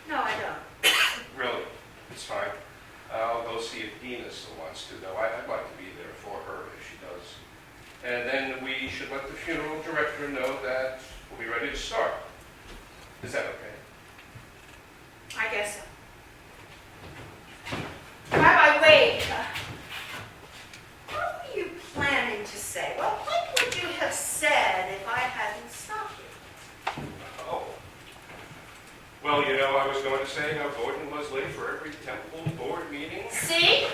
No, I don't. Really? It's fine. I'll go see if Dina still wants to, though. I'd like to be there for her if she does. And then we should let the funeral director know that we'll be ready to start. Is that okay? I guess so. Rabbi, wait. What were you planning to say? Well, what would you have said if I hadn't stopped you? Oh. Well, you know, I was going to say how Gordon was late for every temple board meeting. See?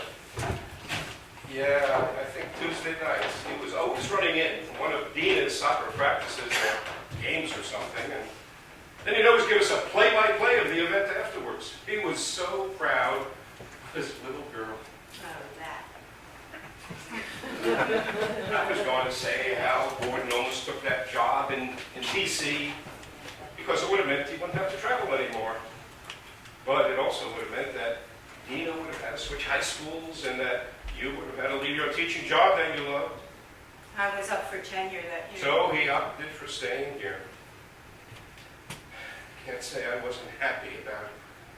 Yeah, I think Tuesday nights. He was always running in from one of Dina's soccer practices or games or something, and then he'd always give us a play-by-play of the event afterwards. He was so proud of his little girl. Oh, that. I was going to say how Gordon almost took that job in D.C. because it would have meant he wouldn't have to travel anymore. But it also would have meant that Dina would have had to switch high schools and that you would have had to leave your teaching job that you loved. I was up for tenure that year. So he opted for staying here. Can't say I wasn't happy about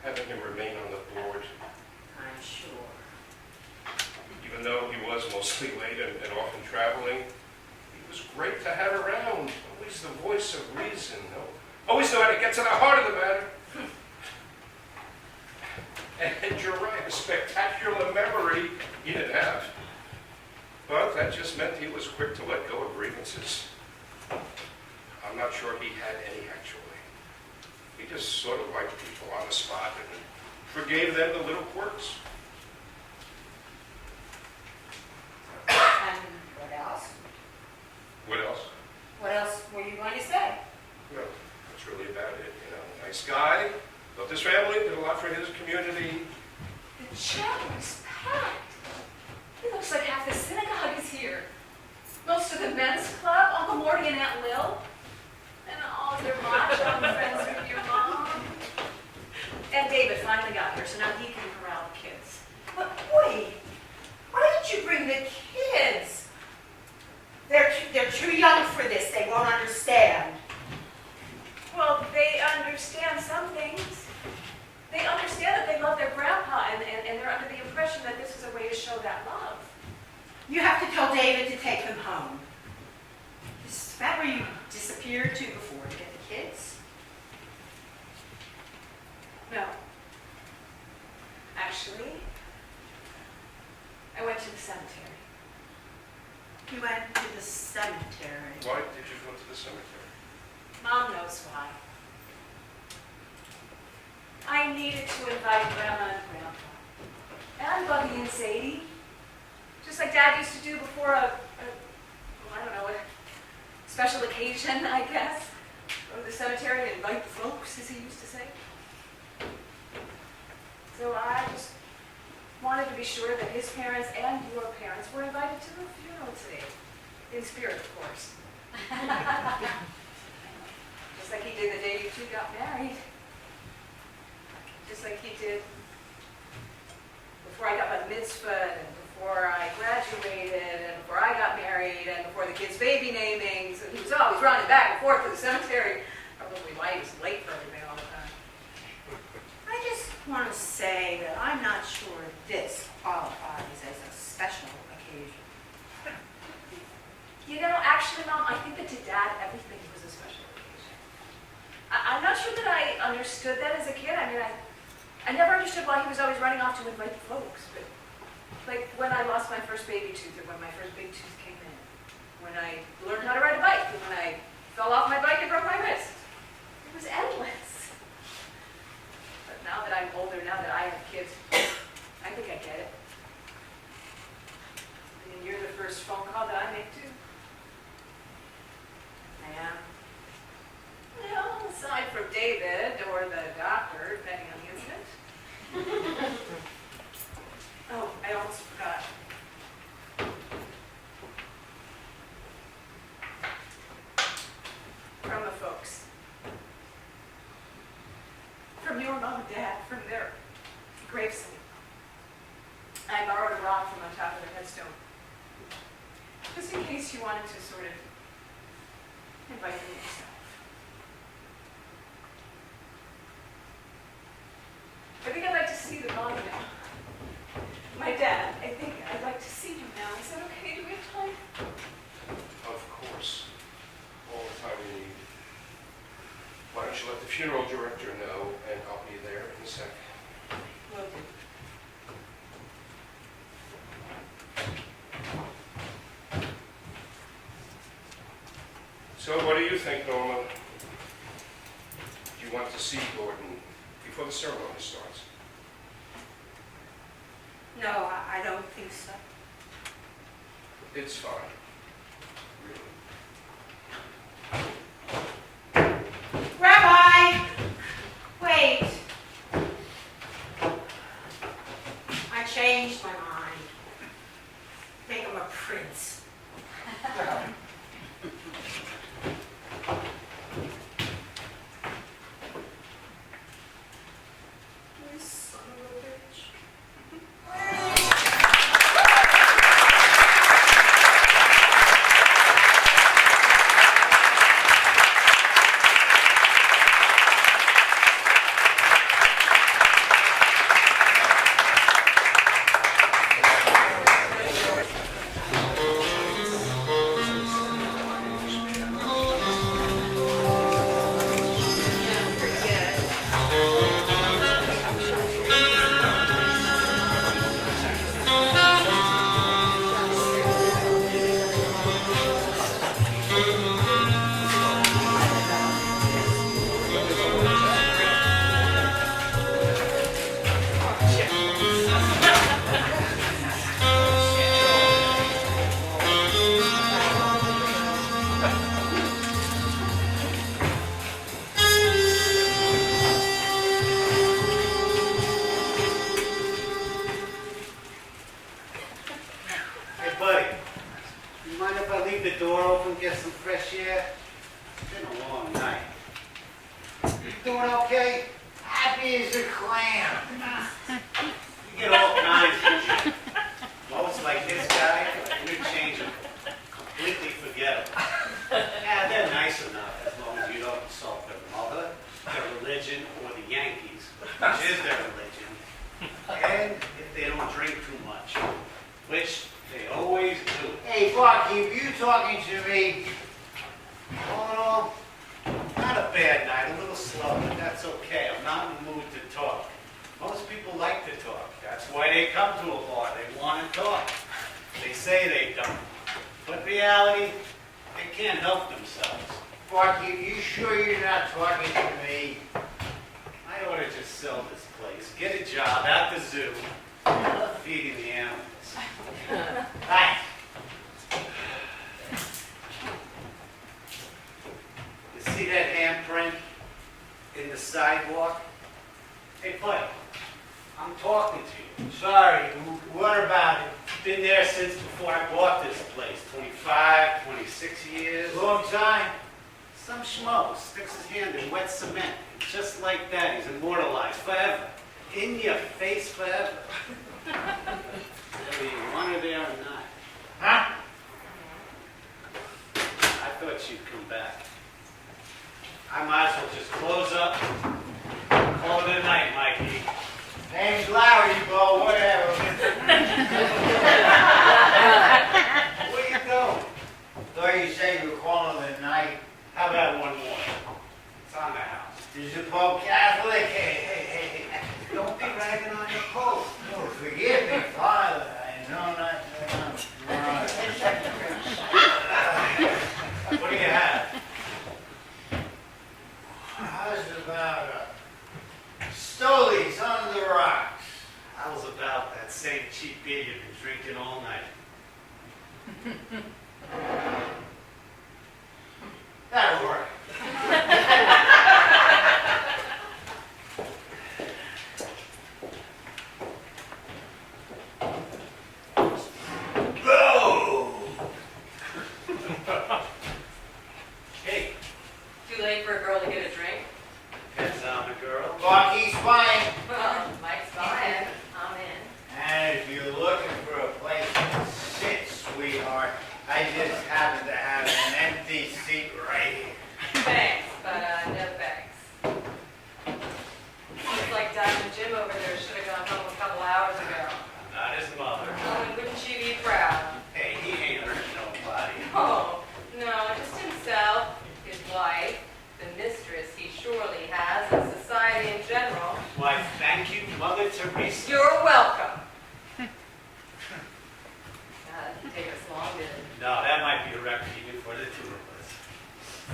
having him remain on the board. I'm sure. Even though he was mostly late and often traveling, he was great to have around. Always the voice of reason. Always knew how to get to the heart of the matter. And you're right, a spectacular memory he didn't have. But that just meant he was quick to let go of grievances. I'm not sure he had any, actually. He just sort of liked people on the spot and forgave them the little quirks. And what else? What else? What else were you going to say? No, that's really about it. You know, nice guy, loved his family, did a lot for his community. The chapel's packed. It looks like half the synagogue is here. Most of the men's club, Uncle Morty and Aunt Lil, and all their mahjong friends with your mom. And David finally got here, so now he can corral the kids. But wait, why didn't you bring the kids? They're too young for this. They won't understand. Well, they understand some things. They understand that they love their grandpa, and they're under the impression that this is a way to show that love. You have to tell David to take them home. Is that where you disappeared to before to get the kids? No. Actually, I went to the cemetery. You went to the cemetery. Why did you go to the cemetery? Mom knows why. I needed to invite Grandma and Grandpa. And Bubby and Sadie. Just like Dad used to do before I don't know, a special occasion, I guess. Go to the cemetery and invite the folks, as he used to say. So I just wanted to be sure that his parents and your parents were invited to the funeral today. In spirit, of course. Just like he did the day you two got married. just like he did before I got my mitzvah, and before I graduated, and before I got married, and before the kids' baby namings. And he was always running back and forth to the cemetery, probably why he was late for everything all the time. I just want to say that I'm not sure this qualifies as a special occasion. You know, actually, Mom, I think that to Dad, everything was a special occasion. I'm not sure that I understood that as a kid. I mean, I never understood why he was always running off to invite the folks. But like when I lost my first baby tooth, or when my first big tooth came in, when I learned how to ride a bike, and when I fell off my bike and broke my wrist. It was endless. But now that I'm older, now that I have kids, I think I get it. I mean, you're the first phone call that I make too. I am. Well, aside from David or the doctor, depending on the incident. Oh, I almost forgot. From the folks. From your mom and dad, from their gravesite. I borrowed a rock from on top of their headstone. Just in case you wanted to sort of invite them yourself. I think I'd like to see the mom now. My dad, I think I'd like to see him now. Is that okay? Do we have time? Of course. All the time you need. Why don't you let the funeral director know, and I'll be there in a sec. Will do. So what do you think, Norma? Do you want to see Gordon before the ceremony starts? No, I don't think so. It's fine. Really. Rabbi! Wait. I changed my mind. Make him a prince. You son of a bitch. Hey, buddy, you mind if I leave the door open, get some fresh air? It's been a long night. You doing okay? Happy as a clam. You get all kinds of shit. Most like this guy, you change them. Completely forget them. Yeah, they're nice enough as long as you don't insult their mother, their religion, or the Yankees, which is their religion. And if they don't drink too much, which they always do. Hey, Bucky, if you talking to me, all in all, Not a bad night, a little slow, but that's okay. I'm not in the mood to talk. Most people like to talk. That's why they come to a bar. They want to talk. They say they don't. But reality, they can't help themselves. Bucky, you sure you're not talking to me? I ought to just sell this place, get a job at the zoo, feeding the animals. Thanks. You see that handprint in the sidewalk? Hey, buddy, I'm talking to you. Sorry, what about it? Been there since before I bought this place. 25, 26 years. Long time. Some schmo sticks his hand in wet cement and Just like that, he's immortalized forever. In your face forever. Whether you want her there or not. Huh? I thought she'd come back. I might as well just close up. Call it a night, Mikey. Name's Larry, Bo, whatever. Where you going? Thought you said you were calling it a night. How about one more? It's on the house. Is the Pope Catholic? Hey. Don't be ragging on your Pope. Oh, forgive me, Father. I know not. What do you have? How's about Stolies on the rocks? How's about that same cheap beer you've been drinking all night? That'll work. Hey, Too late for a girl to get a drink? depends on the girl. Bucky's fine. Well, Mike's fine. I'm in. And if you're looking for a place to sit, sweetheart, I just happen to have an empty seat right here. Thanks, but no thanks. Looks like Diamond Jim over there should have gone home a couple hours ago. Not his mother. Oh, and wouldn't you be proud? Hey, he ain't hurt nobody. Oh, no, just himself, his wife, the mistress he surely has, and society in general. Why, thank you, Mother Teresa. You're welcome. That didn't take us long, did it? No, that might be a record even for the two of us.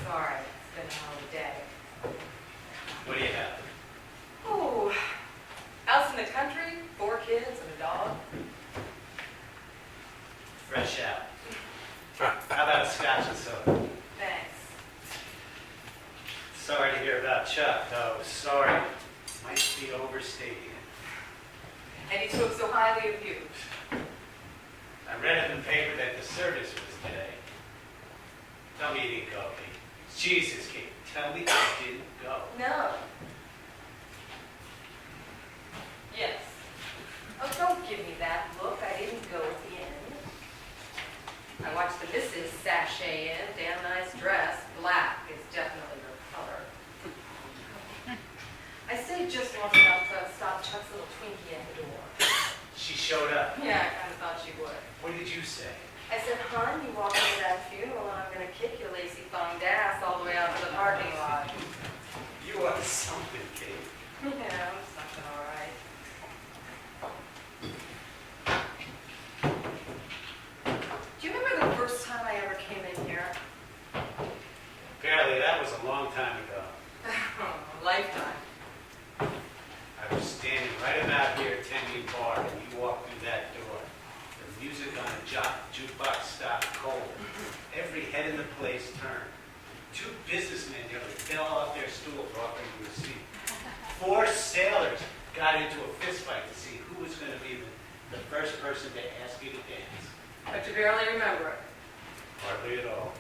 Sorry, it's been a hell of a day. What do you have? Oh, house in the country, 4 kids and a dog. Fresh out. How about a scotch and soda? Thanks. Sorry to hear about Chuck, though. Sorry. Might be overstating it. And he spoke so highly of you. I read in the paper that the service was today. Tell me you didn't go, Pete. Jesus, Kate. Tell me you didn't go. No. Yes. Oh, don't give me that look. I didn't go in. I watched the missus sashay in. Damn nice dress. Black is definitely her color. I stayed just long enough to stop Chuck's little Twinkie at the door. She showed up. Yeah, I kind of thought she would. What did you say? I said, hon, you walk into that funeral and I'm going to kick your lacy-thonged ass all the way out to the parking lot. You are something, Kate. Yeah, I'm something all right. Do you remember the first time I ever came in here? Apparently, that was a long time ago. A lifetime. I was standing right about here at Tenby Bar, and you walked through that door. The music on the jukebox stopped cold. Every head in the place turned. 2 businessmen nearly fell off their stools offering you a seat. 4 sailors got into a fist fight to see who was going to be the first person to ask you to dance. But you barely remember it. Hardly at all.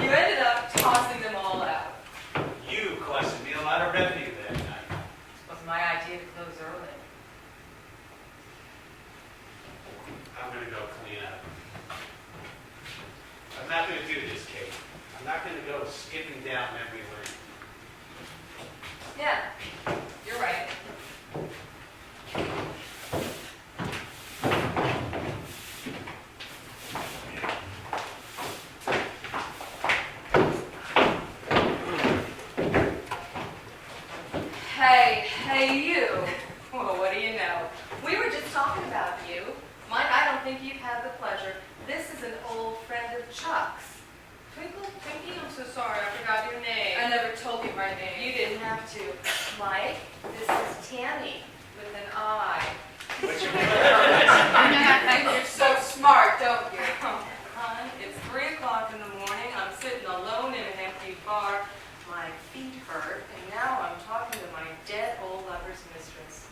You ended up tossing them all out. You costed me a lot of revenue that night. It was my idea to close early. I'm going to go clean up. I'm not going to do this, Kate. I'm not going to go skipping down memory lane. Yeah, you're right. Hey, you. Well, what do you know? We were just talking about you. Mike, I don't think you've had the pleasure. This is an old friend of Chuck's. Twinkle, Twinkie, I'm so sorry, I forgot your name. I never told you my name. You didn't have to. Mike, this is Tammy, with an I. What's your You're so smart, don't you? Hon, it's 3 o'clock in the morning. I'm sitting alone in an empty bar. My feet hurt, and now I'm talking to my dead old lover's mistress.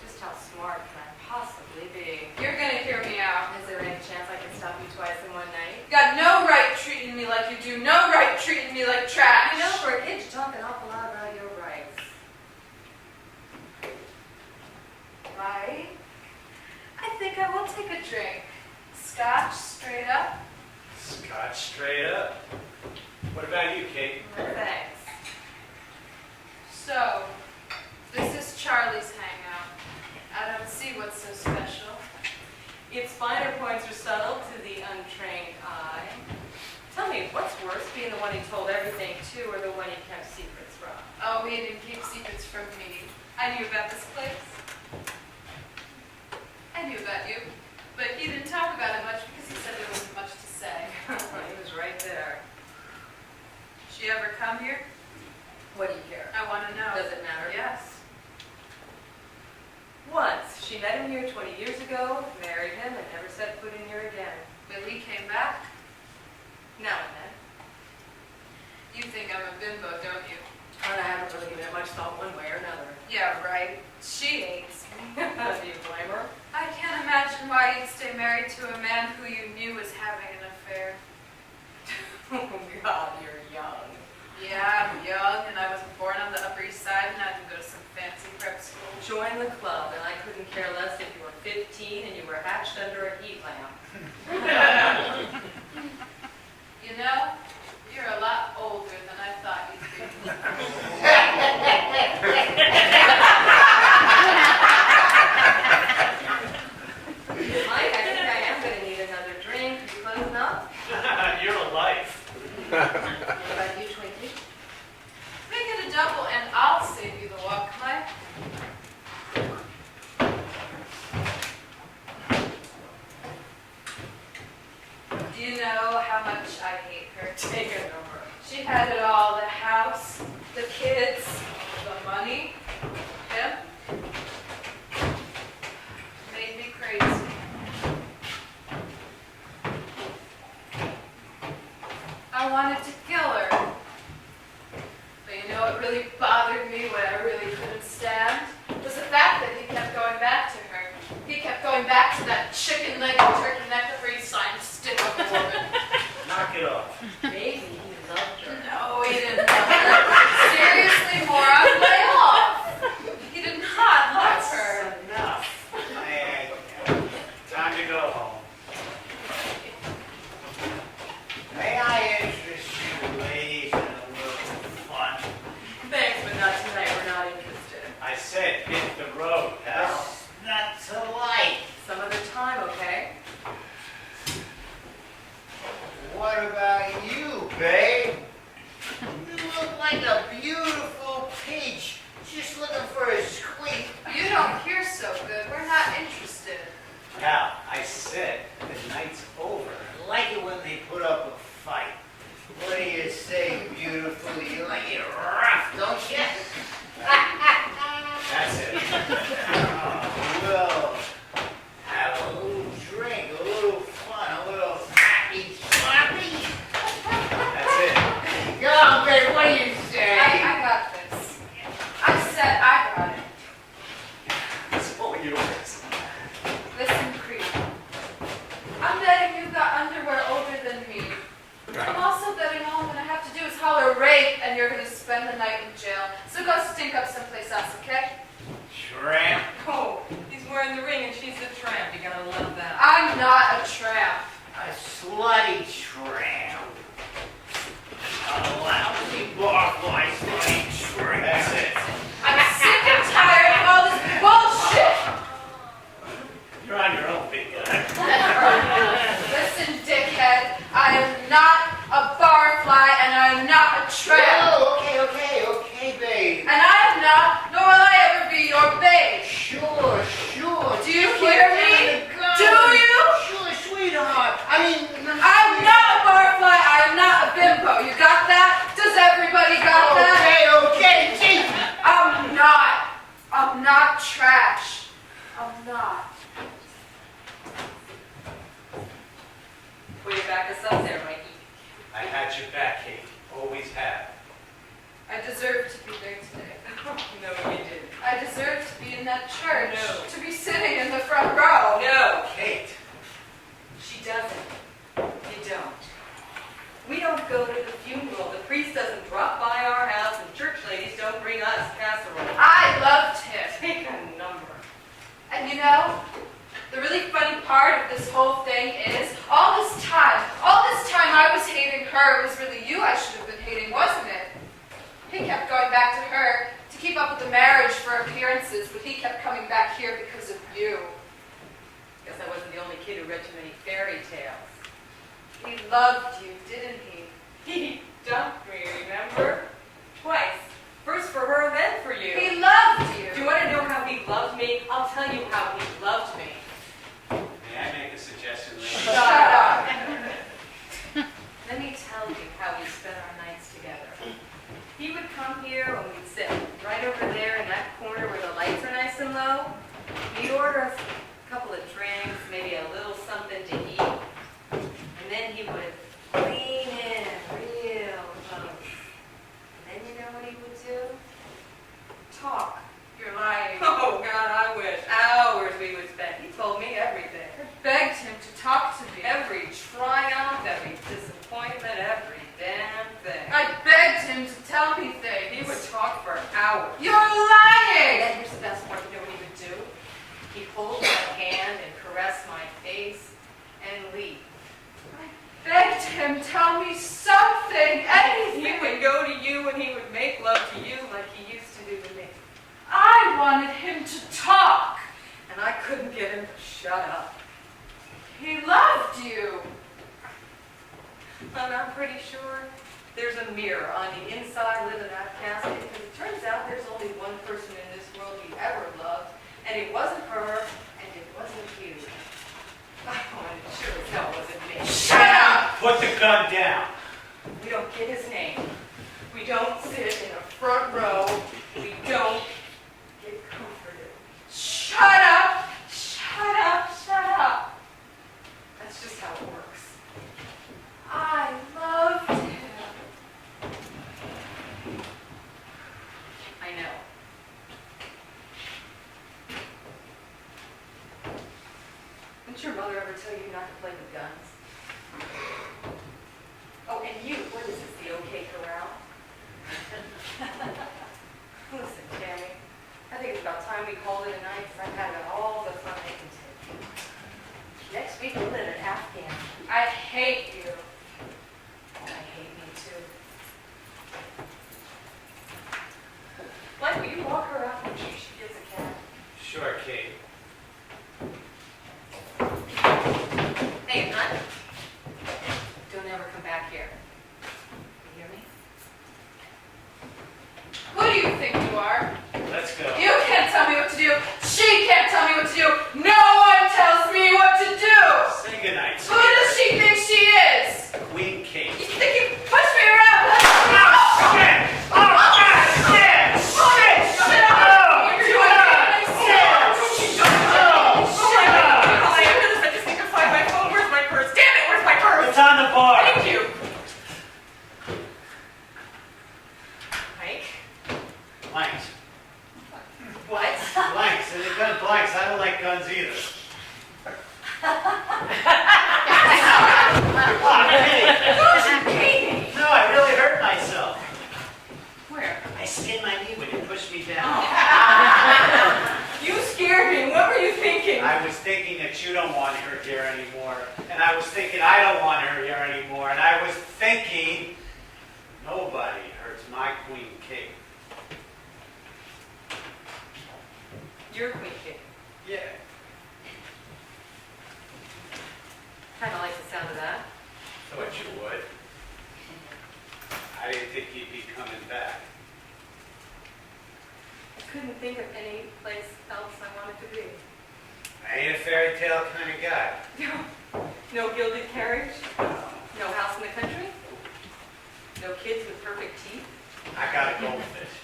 Just how smart can I possibly be? You're gonna hear me out. Is there any chance I can stop you twice in one night? You got no right treating me like you do, no right treating me like trash. You know, for a kid, you talk What do you care? I want to know. Does it matter? Yes. Once, she met him here 20 years ago, married him, and never set foot in here again. But he came back. Now and then. You think I'm a bimbo, don't you? And I haven't really given it much thought one way or another. Yeah, right. She hates me. Do you blame her? I can't imagine why you'd stay married to a man who you knew was having an affair. Oh God, you're young. Yeah, I'm young, and I wasn't born on the Upper East Side, and I didn't go to some fancy prep school. Join the club, and I couldn't care less if you were 15 and you were hatched under a heat lamp. You know, you're a lot older than I thought you'd be. Mike, I think I am going to need another drink. Are you close enough? You're a life. What about you, Twinkie? Make it a double, and I'll save you the walk, Mike. Do you know how much I hate her? Take a number. She had it all, the house, the kids, the money, him. Made me crazy. I wanted to kill her. But you know what really bothered me, what I really couldn't stand, was the fact that he kept going back to her. He kept going back to that chicken leg and turkey neck where he signed stick up a woman. Knock it off. Maybe he loved her. No, he didn't love her. Seriously, moron, lay off. He did not love her. Enough. Hey, time to go home. May I interest you ladies in a little fun? Thanks, but not tonight. We're not interested. I said hit the road, pal. Not to like. Some other time, okay? What about you, babe? You look like a beautiful peach, just looking for a squeak. You don't hear so good. We're not interested. Pal, I said the night's over. I like it when they put up a fight. What do you say, beautiful? You like it rough, don't you? That's it. Well, have a little drink, a little fun, a little happy sloppy. That's it. Go on, babe, what do you say? I got this. I said I got it. It's all yours. Listen, Creep. I'm betting you've got underwear older than me. I'm also betting all I'm gonna have to do is holler rape and you're gonna spend the night in jail. So go stink up someplace else, okay? Tramp. Oh, he's wearing the ring and she's the tramp. You gotta love that. I'm not a tramp. A slutty tramp. A lousy barfly slutty tramp. That's it. I'm sick and tired of all this bullshit. You're on your own, big guy. Listen, dickhead, I am not a barfly and I'm not a tramp. Oh, okay, babe. And I am not, nor will I ever be your babe. Sure. Do you hear me? Do you? Sure, sweetheart. I mean, I'm not a barfly, I am not a bimbo. You got that? Does everybody got that? okay, gee. I'm not trash. I'm not. Will you back us up there, Mikey? I had your back, Kate. Always have. I deserve to be there today. No, you didn't. I deserve to be in that church. No. To be sitting in the front row. No, Kate. she doesn't. You don't. We don't go to the funeral. The priest doesn't drop by our house, and church ladies don't bring us casserole. I loved him. Take a number. And you know, the really funny part of this whole thing is, all this time I was hating her, it was really you I should have been hating, wasn't it? He kept going back to her to keep up with the marriage for appearances, but he kept coming back here because of you. Guess I wasn't the only kid who read too many fairy tales. He loved you, didn't he? He dumped me, remember? Twice. First for her, then for you. He loved you. Do you want to know how he loved me? I'll tell you how he loved me. May I make a suggestion, lady? Shut up. Let me tell you how we spent our nights together. He would come here sit right over there in that corner where the lights are nice and low. He'd order us a couple of drinks, maybe a little something to eat. And then he would lean in real close. And then you know what he would do? Talk. You're lying. Oh, God, I wish. Hours we would spend. He told me everything. I begged him to talk to me. Every triumph, every disappointment, every damn thing. I begged him to tell me things. He would talk for hours. You're lying! And here's the best part, you know what he would do? He'd hold my hand and caress my face and leave. Begged him, tell me something, anything. He would go to you and he would make love to you like he used to do to me. I wanted him to talk. And I couldn't get him to shut up. He loved you. And I'm pretty sure there's a mirror on the inside lid of that casket, because it turns out there's only one person in this world you ever loved, and it wasn't her, and it wasn't you. Oh, and it sure as hell wasn't me. Shut up! Put the gun down. We don't get his name. We don't sit in a front row. We don't get comforted. Shut up! Shut up! Shut up! That's just how it works. I loved him. I know. Didn't your mother ever tell you not to play with guns? Oh, and you, what is this, the OK Corral? Listen, Tammy, I think it's about time we called it a night, because I've had all the fun I can take. Next week, we'll live in Afghan. I hate you. I hate me too. Mike, will you walk her out when she gets a cab? Sure, Kate. Hey, hon. Don't ever come back here. You hear me? Who do you think you are? Let's go. You can't tell me what to do. She can't tell me what to do. No one tells me what to do. Say goodnight. Who does she think she is? Queen Kate. You think you push me around? Oh, shit! Oh, God! Shit! Shit! Shut up! You're doing it. Shut up! I just need to find my phone. Where's my purse? Damn it, where's my purse? It's on the bar. Thank you. Mike? Blanks. What? Blanks. And they gun blanks. I don't like guns either. No, I really hurt myself. Where? I skinned my knee when you pushed me down. You scared me. What were you thinking? I was thinking that you don't want her here anymore. And I was thinking I don't want her here anymore. And I was thinking nobody hurts my Queen Kate. You're Queen Kate. Yeah. Kind of like the sound of that. Thought you would. I didn't think you'd be coming back. I couldn't think of any place else I wanted to be. I ain't a fairy tale kind of guy. No gilded carriage? No house in the country? No kids with perfect teeth? I got a goldfish.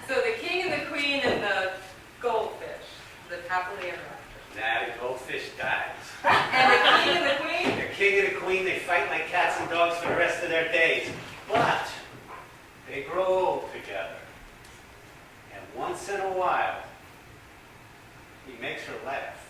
So the king and the queen and the goldfish live happily ever after. Nah, the goldfish dies. And the king and the queen? The king and the queen, they fight like cats and dogs for the rest of their days. But they grow old together. And once in a while, he makes her laugh.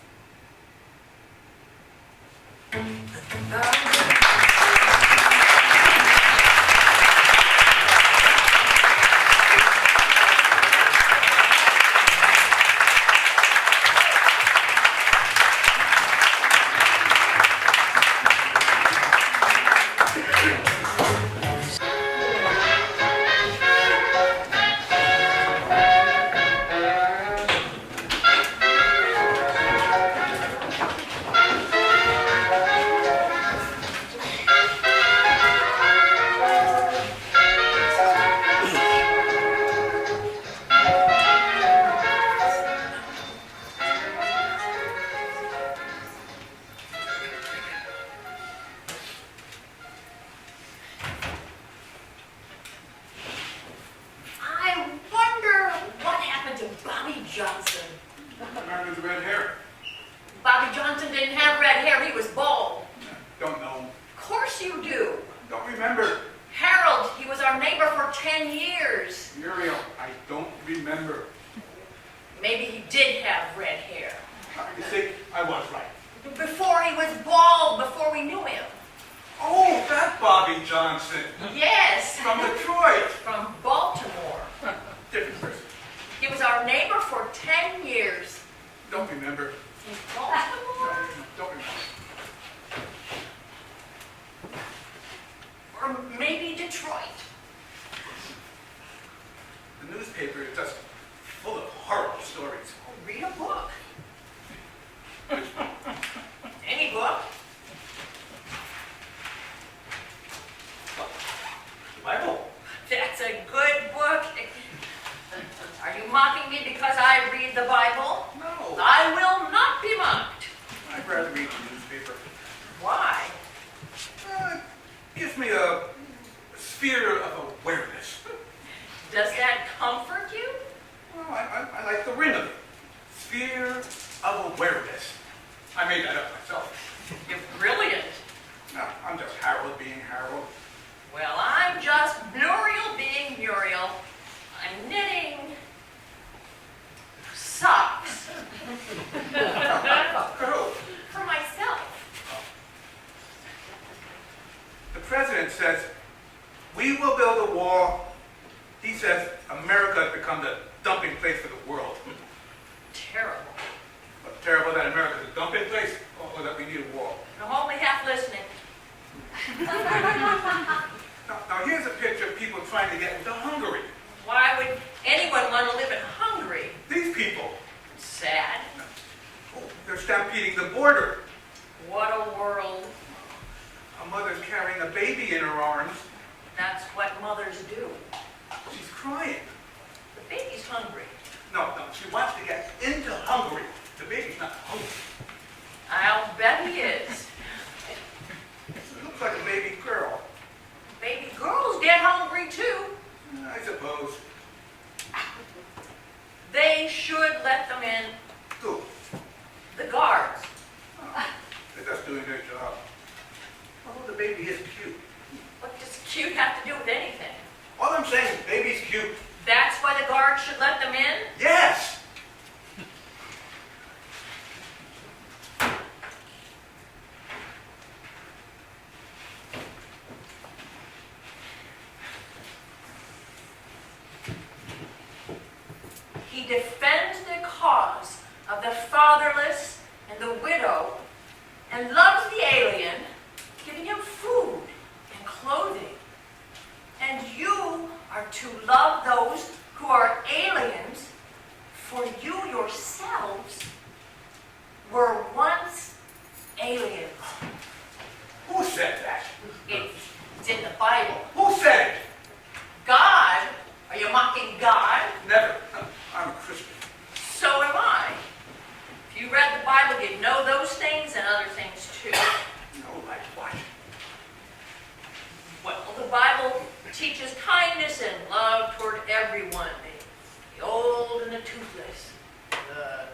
10 years. Muriel, I don't remember. Maybe he did have red hair. You see, I was right. Before he was bald, before we knew him. Oh, that Bobby Johnson. Yes. From Detroit. From Baltimore. Different person. He was our neighbor for 10 years. Don't remember. In Baltimore? Don't remember. Or maybe Detroit. The newspaper is just full of horrible stories. Read a book. Any book. The Bible. That's a good book. Are you mocking me because I read the Bible? No. I will not be mocked. I'd rather read the newspaper. Why? It gives me a sphere of awareness. Does that comfort you? Well, I like the ring of it. Sphere of awareness. I made that up myself. You're brilliant. No, I'm just Harold being Harold. Well, I'm just Muriel being Muriel. I'm knitting socks. For myself. The president says, we will build a wall. He says America has become the dumping place for the world. Terrible. What's terrible that America is a dumping place, or that we need a wall? I'm only half listening. Now here's a picture of people trying to get into Hungary. Why would anyone want to live in Hungary? These people. Sad. Oh, they're stampeding the border. What a world. A mother's carrying a baby in her arms. That's what mothers do. She's crying. The baby's hungry. No, she wants to get into Hungary. The baby's not hungry. I'll bet he is. It looks like a baby girl. Baby girls get hungry too. I suppose. They should let them in. Who? The guards. They're just doing their job. Oh, the baby is cute. What does cute have to do with anything? All I'm saying is baby's cute. That's why the guards should let them in? Yes! He defends the cause of the fatherless and the widow and loves the alien, giving him food and clothing. And you are to love those who are aliens, for you yourselves were once aliens. Who said that? It's in the Bible. Who said it? God? Are you mocking God? Never. I'm a Christian. So am I. If you read the Bible, you'd know those things and other things too. No, like what? Well, the Bible teaches kindness and love toward everyone. The old and the toothless. The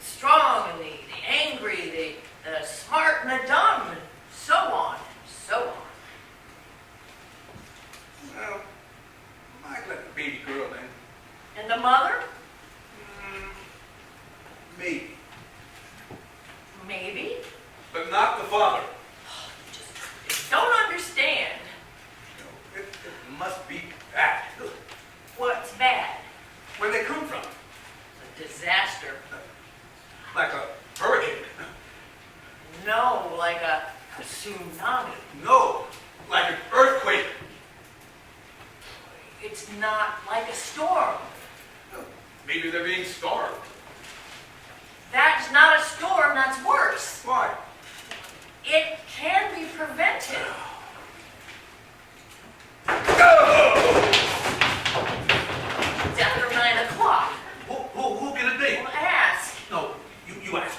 strong and the angry. The smart and the dumb. And so on and so on. Well, I'd let the baby girl in. And the mother? Maybe. Maybe. But not the father. Just don't understand. No, it must be bad. What's bad? Where they come from? A disaster. Like a hurricane. No, like a tsunami. No, like an earthquake. It's not like a storm. Maybe they're being starved. That's not a storm, that's worse. Why? It can be prevented. It's after 9 o'clock. Who can it be? Well, ask. No, you ask.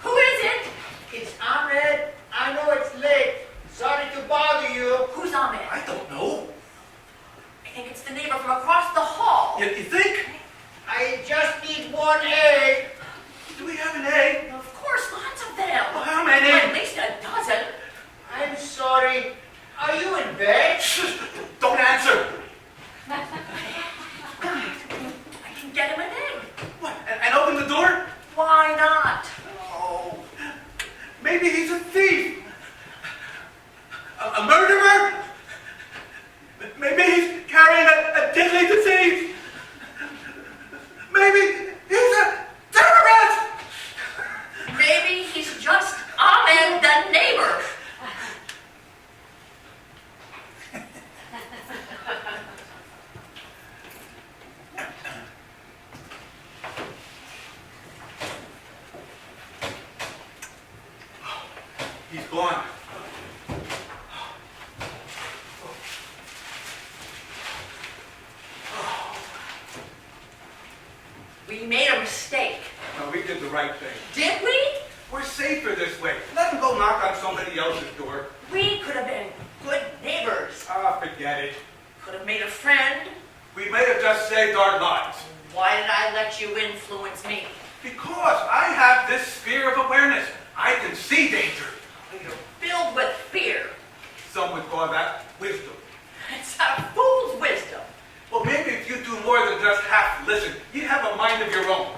Who is it? It's Ahmed. I know it's late. Sorry to bother you. Who's Ahmed? I don't know. I think it's the neighbor from across the hall. You think? I just need one egg. Do we have an egg? Of course, lots of them. Well, how many? At least a dozen. I'm sorry. Are you in bed? Don't answer. I can get him an egg. What? And open the door? Why not? Oh, maybe he's a thief. A murderer? Maybe he's carrying a deadly disease. Maybe he's a terrorist. Maybe he's just Ahmed the neighbor. He's gone. We made a mistake. No, we did the right thing. Did we? We're safer this way. Let him go knock on somebody else's door. We could have been good neighbors. Ah, forget it. Could have made a friend. We may have just saved our lives. Why did I let you influence me? Because I have this sphere of awareness. I can see danger. You're filled with fear. Some would call that wisdom. It's a fool's wisdom. Well, maybe if you do more than just half listen, you'd have a mind of your own.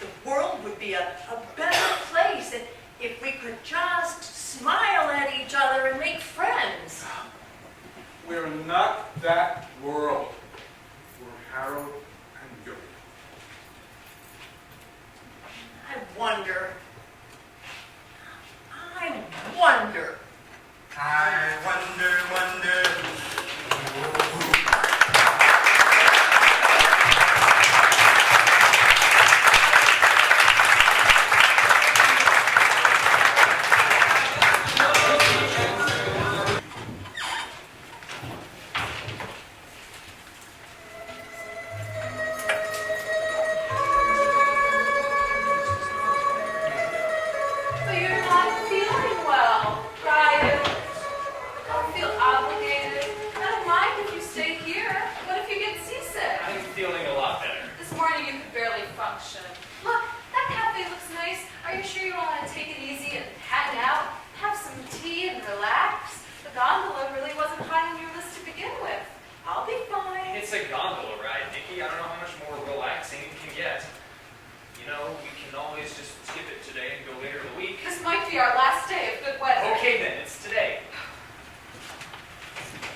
The world would be a better place if we could just smile at each other and make friends. We're not that world. We're Harold and Yuri. I wonder. I wonder. But you're not feeling well, Ryan. Don't feel obligated. I don't mind if you stay here. What if you get seasick? I'm feeling a lot better. This morning you could barely function. Look, that cafe looks nice. Are you sure you don't want to take it easy and hang out, have some tea and relax? The gondola really wasn't high on your list to begin with. I'll be fine. It's a gondola ride, Nikki. I don't know how much more relaxing it can get. You know, we can always just skip it today and go later in the week. This might be our last day of good weather. Okay then, it's today.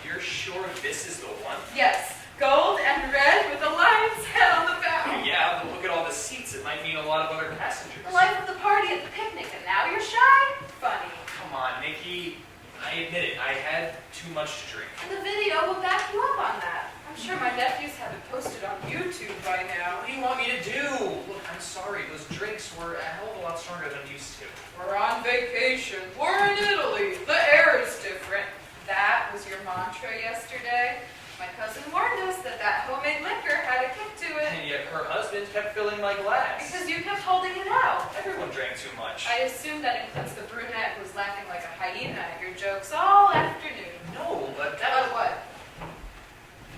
You're sure this is the one? Yes, gold and red with a lion's head on the bow. Yeah, but look at all the seats. It might mean a lot of other passengers. The life of the party at the picnic, and now you're shy? Funny. Come on, Nikki. I admit it. I had too much to drink. And the video will back you up on that. I'm sure my nephews have it posted on YouTube by now. What do you want me to do? Look, I'm sorry. Those drinks were a hell of a lot stronger than used to. We're on vacation. We're in Italy. The air is different. That was your mantra yesterday. My cousin warned us that homemade liquor had a kick to it. And yet her husband kept filling my glass. Because you kept holding it out. Everyone drank too much. I assume that includes the brunette who was laughing like a hyena at your jokes all afternoon. No, but that But was what?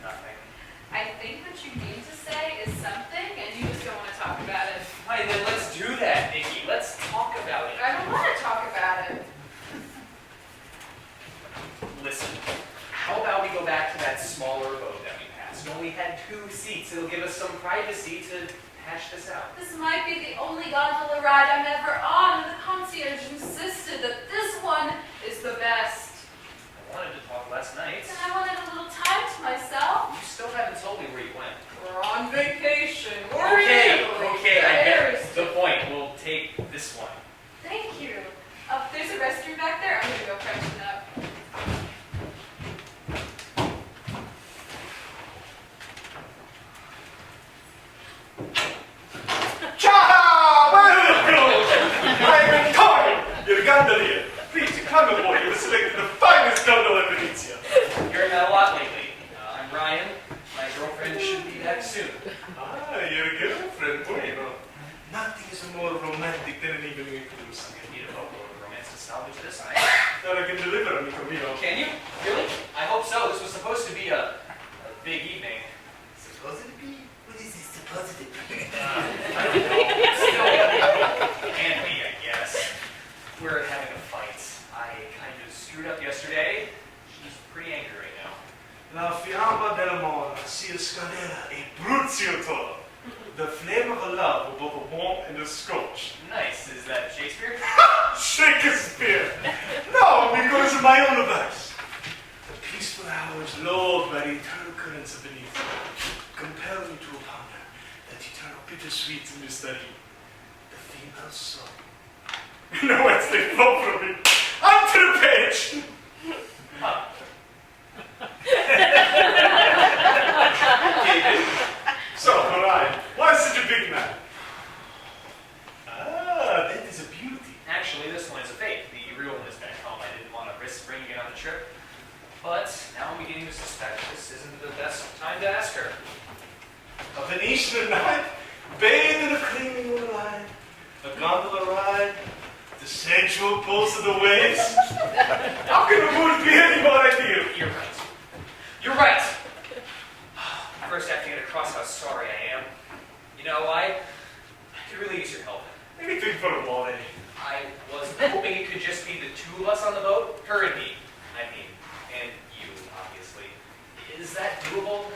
nothing. I think what you mean to say is something, and you just don't want to talk about it. Fine, then let's do that, Nikki. Let's talk about it. I don't want to talk about it. Listen, how about we go back to that smaller boat that we passed? We only had 2 seats. It'll give us some privacy to hash this out. This might be the only gondola ride I'm ever on, and the concierge insisted that this one is the best. I wanted to talk last night. And I wanted a little time to myself. You still haven't told me where you went. We're on vacation. We're in Okay, Italy. okay, The I air get is the point. We'll take this one. Thank you. There's a restroom back there. I'm gonna go freshen up. Ciao! I'm in time! Your gondolier. Please, come aboard. You were selected the finest gondola in Venezia. Hearing that a lot lately. I'm Ryan. My girlfriend should be back soon. Ah, your girlfriend. Bueno. Nothing is more romantic than an evening cruise. I need a boatload of romance to salvage this. That I can deliver, amigo mio. Can you? Really? I hope so. This was supposed to be a big evening. Supposed to be? What is this supposed to be? I don't know. Still, can't be, I guess. We're having a fight. I kind of screwed Delicia Scalera e Bruciotto. The flame of a love of both a warm and a scorch. Nice. Is that Shakespeare? Shakespeare! No, because of my own advice. The peaceful hours lulled by the eternal currents of beneath compel me to ponder that eternal bittersweet in this study. The female soul. No, it's they flow from me. Onto the page! David, so, alright. Why such a big man? Ah, that is a beauty. Actually, this one is a fake. The real one is back home. I didn't want to risk bringing it on the trip. But now I'm beginning to suspect this isn't the best time to ask her. A Venetian night, bathed in a clinging moonlight, a gondola ride, the sensual pulse of the waves. How can a mood be any more ideal? You're right. You're right. First, I have to get across how sorry I am. You know, I could really use your help. Maybe think for a while, Eddie. I was hoping it could just be the two of us on the boat. Her and me, I mean. And you, obviously. Is that doable?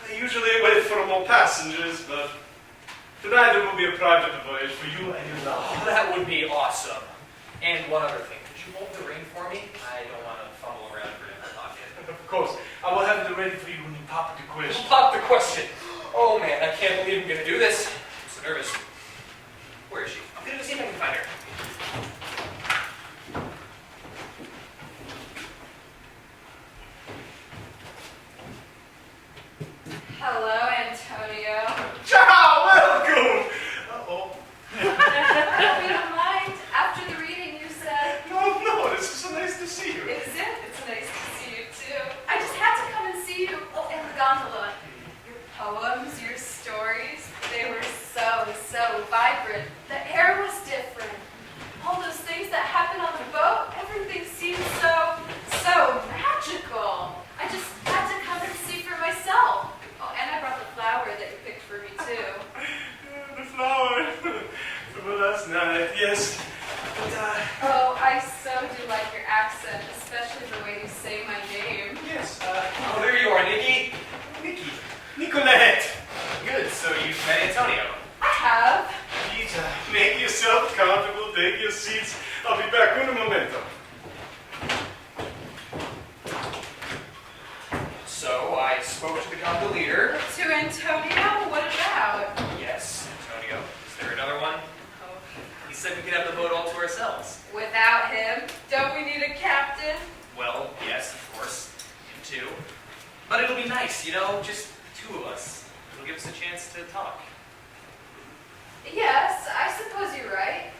They usually wait for more passengers, but tonight there will be a private voyage for you and your love. Oh, that would be awesome. And one other thing. Could you hold the ring for me? I don't want to fumble around for it in my pocket. Of course, I will have it ready for you when you pop the question. Pop the question. Oh man, I can't believe I'm gonna do this. I'm so nervous. Where is she? I'm gonna see if I can find her. Hello, Antonio. Ciao, welcome! Uh-oh. Hope you don't mind. After the reading, you said. No, this is so nice to see you. Is it? It's nice to see you too. I just had to come and see you. Oh, and the gondola. Your poems, your stories, they were so vibrant. The air was different. All those things that happen on the boat, everything seemed so magical. I just had to come and see for myself. Oh, and I brought the flower that you picked for me too. The flower. From last night, yes. But, Oh, I so do like your accent, especially the way you say my name. yes, Oh, there you are, Nikki. Nikki. Nicolette. Good, so you've met Antonio. I have. Please, make yourself comfortable, take your seats. I'll be back in a momento. So I spoke to the gondolier. To Antonio? What about? Yes, Antonio. Is there another one? Oh, He said we could have the boat all to ourselves. without him, don't we need a captain? Well, yes, of course. Him too. But it'll be nice, you know, just two of us. It'll give us a chance to talk. Yes, I suppose you're right.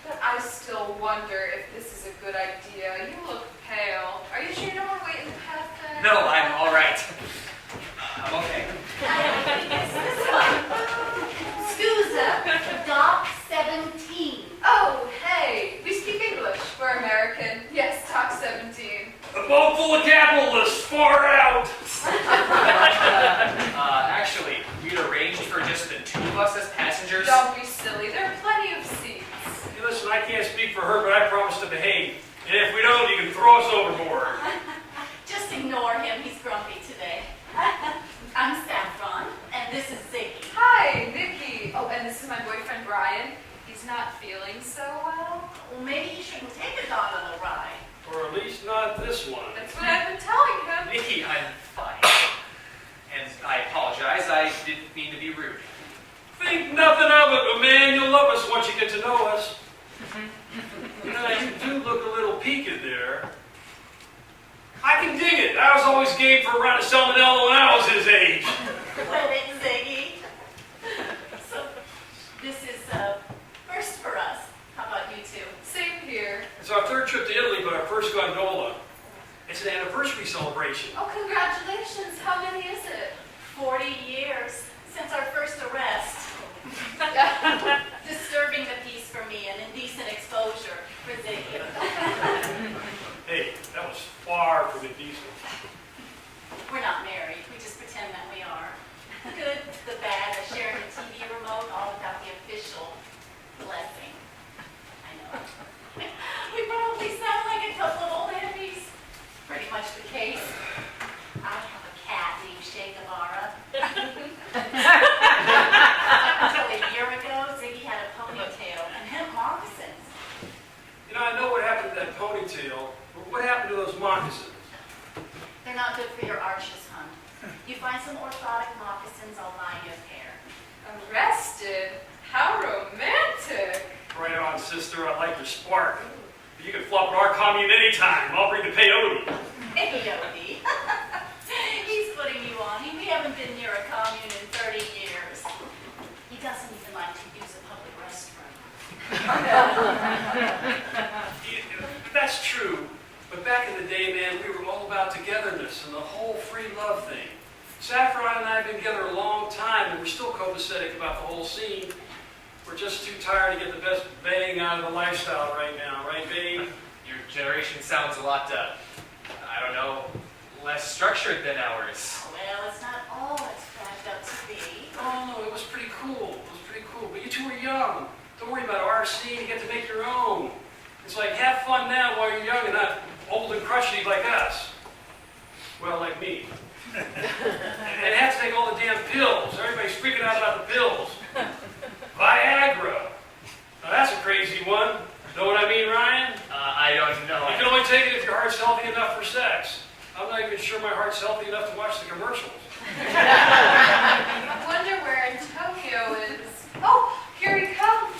But I still wonder if this is a good idea. You look pale. Are you sure you don't want to wait in the path then? No, I'm all right. I'm okay. Scusa, Dock 17. Oh, hey, we speak English. We're American. Yes, talk 17. A boat full of capitalists, far out. Actually, we'd arranged for just the two of us as passengers. Don't be silly. There are plenty of seats. Hey, listen, I can't speak for her, but I promise to behave. And if we don't, you can throw us overboard. Just ignore him, he's grumpy today. I'm Saffron, and this is Ziggy. Hi, Nikki. Oh, and this is my boyfriend, Brian. He's not feeling so well. Well, maybe he shouldn't take a gondola ride. Or at least not this one. That's what I've been telling him. Nikki, I'm fine. And I apologize, I didn't mean to be rude. Think nothing of it, but man, you'll love us once you get to know us. Now, you do look a little peaked there. I can dig it. I was always game for a round of salmonella when I was his age. Well, it's Ziggy. So, this is first for us. How about you two? Same here. It's our third trip to Italy, but our first gondola. It's an anniversary celebration. Oh, congratulations. How many is it? 40 years since our first arrest. Disturbing the peace for me and indecent exposure for Ziggy. Hey, that was far from indecent. We're not married. We just pretend that we are. The good, the bad, sharing a TV remote, all without the official blessing. I know. We probably sound like a couple of old hippies. Pretty much the case. I have a cat named Shake of those moccasins? They're not good for your arches, hon. You find some orthotic moccasins, I'll buy you a pair. Arrested? How romantic. Right on, sister. I like your spark. You can flop at our commune anytime. I'll bring the peyote. Peyote. He's putting you on. We haven't been near a commune in 30 years. He doesn't even like to use a public restroom. That's true. But back in the day, man, we were all about togetherness and the whole free love thing. Saffron and I have been together a long time, and we're still copacetic about the whole scene. We're just too tired to get the best bang out of the lifestyle right now, right, babe? Your generation sounds a lot, I don't know, less structured than ours. Well, it's not all it's cracked up to be. Oh, no, it was pretty cool. It was pretty cool. But you two are young. Don't worry about our scene. You get to make your own. It's like, have fun now while you're young and not old and crusty like us. Well, like me. And have to take all the damn pills. Everybody's freaking out about the pills. Viagra. Now that's a crazy one. Know what I mean, Ryan? I don't know. You can only take it if your heart's healthy enough for sex. I'm not even sure my heart's healthy enough to watch the commercials. I wonder where Antonio is. Oh, here he comes.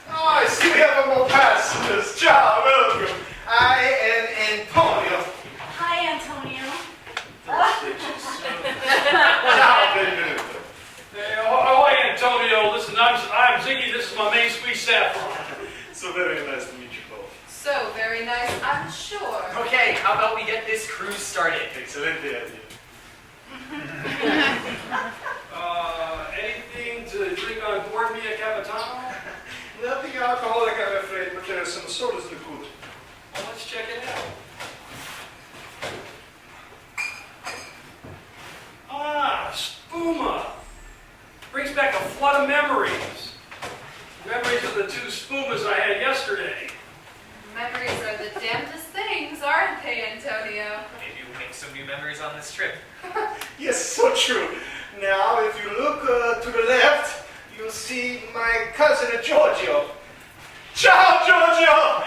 Oh, I see we have more passengers. Ciao, welcome. I am Antonio. Hi, Antonio. Ciao, benvenuto. Hey, ahoy, Antonio. Listen, I'm Ziggy. This is my main sweet Saffron. So very nice to meet you both. So very nice, I'm sure. Okay, how about we get this cruise started? Excellent idea. Anything to drink on board, Mia Capitano? Nothing alcoholic, I'm afraid, but there are some sodas to good. Well, let's check it out. Ah, Spuma. Brings back a flood of memories. Memories of the 2 Spumas I had yesterday. Memories are the damnedest things, aren't they, Antonio? Maybe we'll make some new memories on this trip. Yes, so true. Now, if you look to the left, you'll see my cousin Giorgio. Ciao, Giorgio!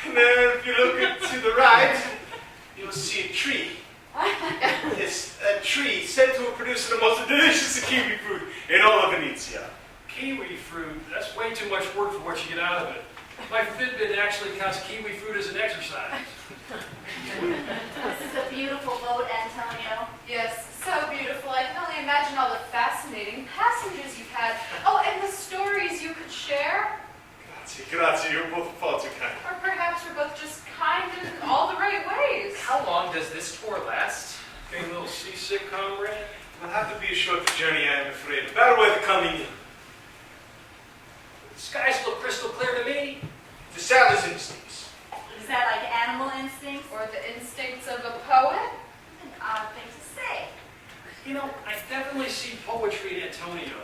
And then if you look to the right, you'll see a tree. Yes, a tree said to produce the most delicious kiwi fruit in all of Venezia. Kiwi fruit, that's way too much work for what you get out of it. My Fitbit actually counts kiwi fruit as an exercise. This is a beautiful boat, Antonio. Yes, so beautiful. I can only imagine all the fascinating passengers you've had. Oh, and the stories you could share. Grazie, you're both far too kind. Or perhaps we're both just kind in all the right ways. How long does this tour last? Getting a little seasick, comrade? It'll have to be a short journey, I am afraid. Better weather coming in. The skies look crystal clear to me. The sailor's instincts. Is that like animal instincts? Or the instincts of a poet? An odd thing to say. You know, I definitely see poetry in Antonio.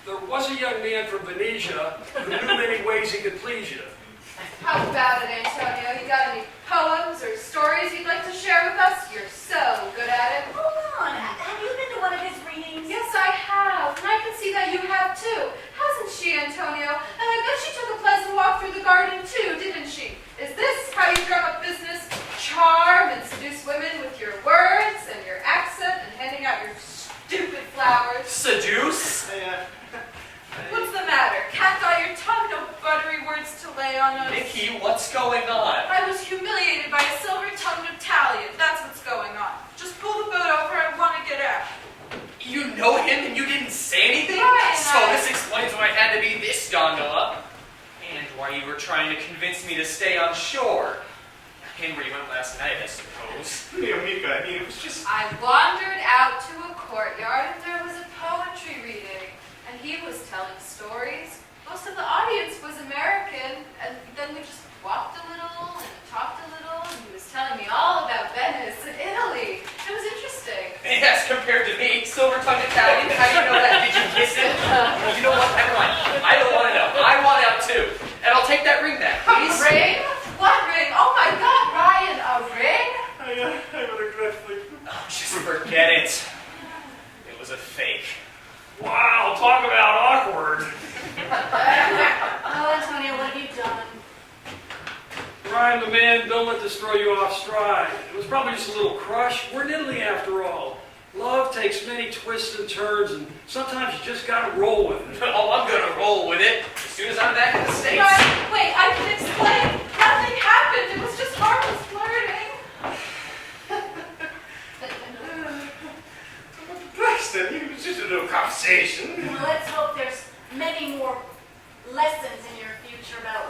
There was a young man from Venetia who knew many ways he could please you. How about it, Antonio? You got any poems or stories you'd like to share with us? You're so good at it. Hold on. Have you been to one of his readings? Yes, I have. And I can see that you have too. Hasn't she, Antonio? And I bet she took a pleasant walk through the garden too, didn't she? Is this how you drum up business? Charm and seduce women with your words and your accent and handing out your stupid flowers? Seduce? What's the matter? Cat got your tongue, no buttery words to lay on us. Nikki, what's going on? I was humiliated by a silver-tongued Italian. That's what's going on. Just pull the boat over. I want to get out. You know him and you didn't say anything? Right, So this explains why it had to be this gondola. And why you were trying to convince me to stay on shore. And where you went last night, I suppose. Mia Mika, I mean, it was just... I wandered out to a courtyard and there was a poetry reading. And he was telling stories. Most of the audience was American. And then we just walked a little and talked a little. And he was telling me all about Venice and Italy. It was interesting. Yes, compared to me, silver-tongued Italian. How do you know that? Did you kiss him? You know what? Never mind. I don't want to know. I want out too. And I'll take that ring back, please. A ring? What ring? Oh my God, Ryan, a ring? I regretfully... Oh, just forget it. It was a fake. Wow, talk about awkward. Oh, Antonio, what have you done? Ryan, the man, don't let this throw you off stride. It was probably just a little crush. We're in Italy after all. Love takes many twists and turns, and sometimes you just gotta roll with it. Oh, I'm gonna roll with it as soon as I'm back in the States. Ryan, wait, I can explain. Nothing happened. It was just harmless flirting. Braxton, it was just a little conversation. Well, let's hope there's many more lessons in your future about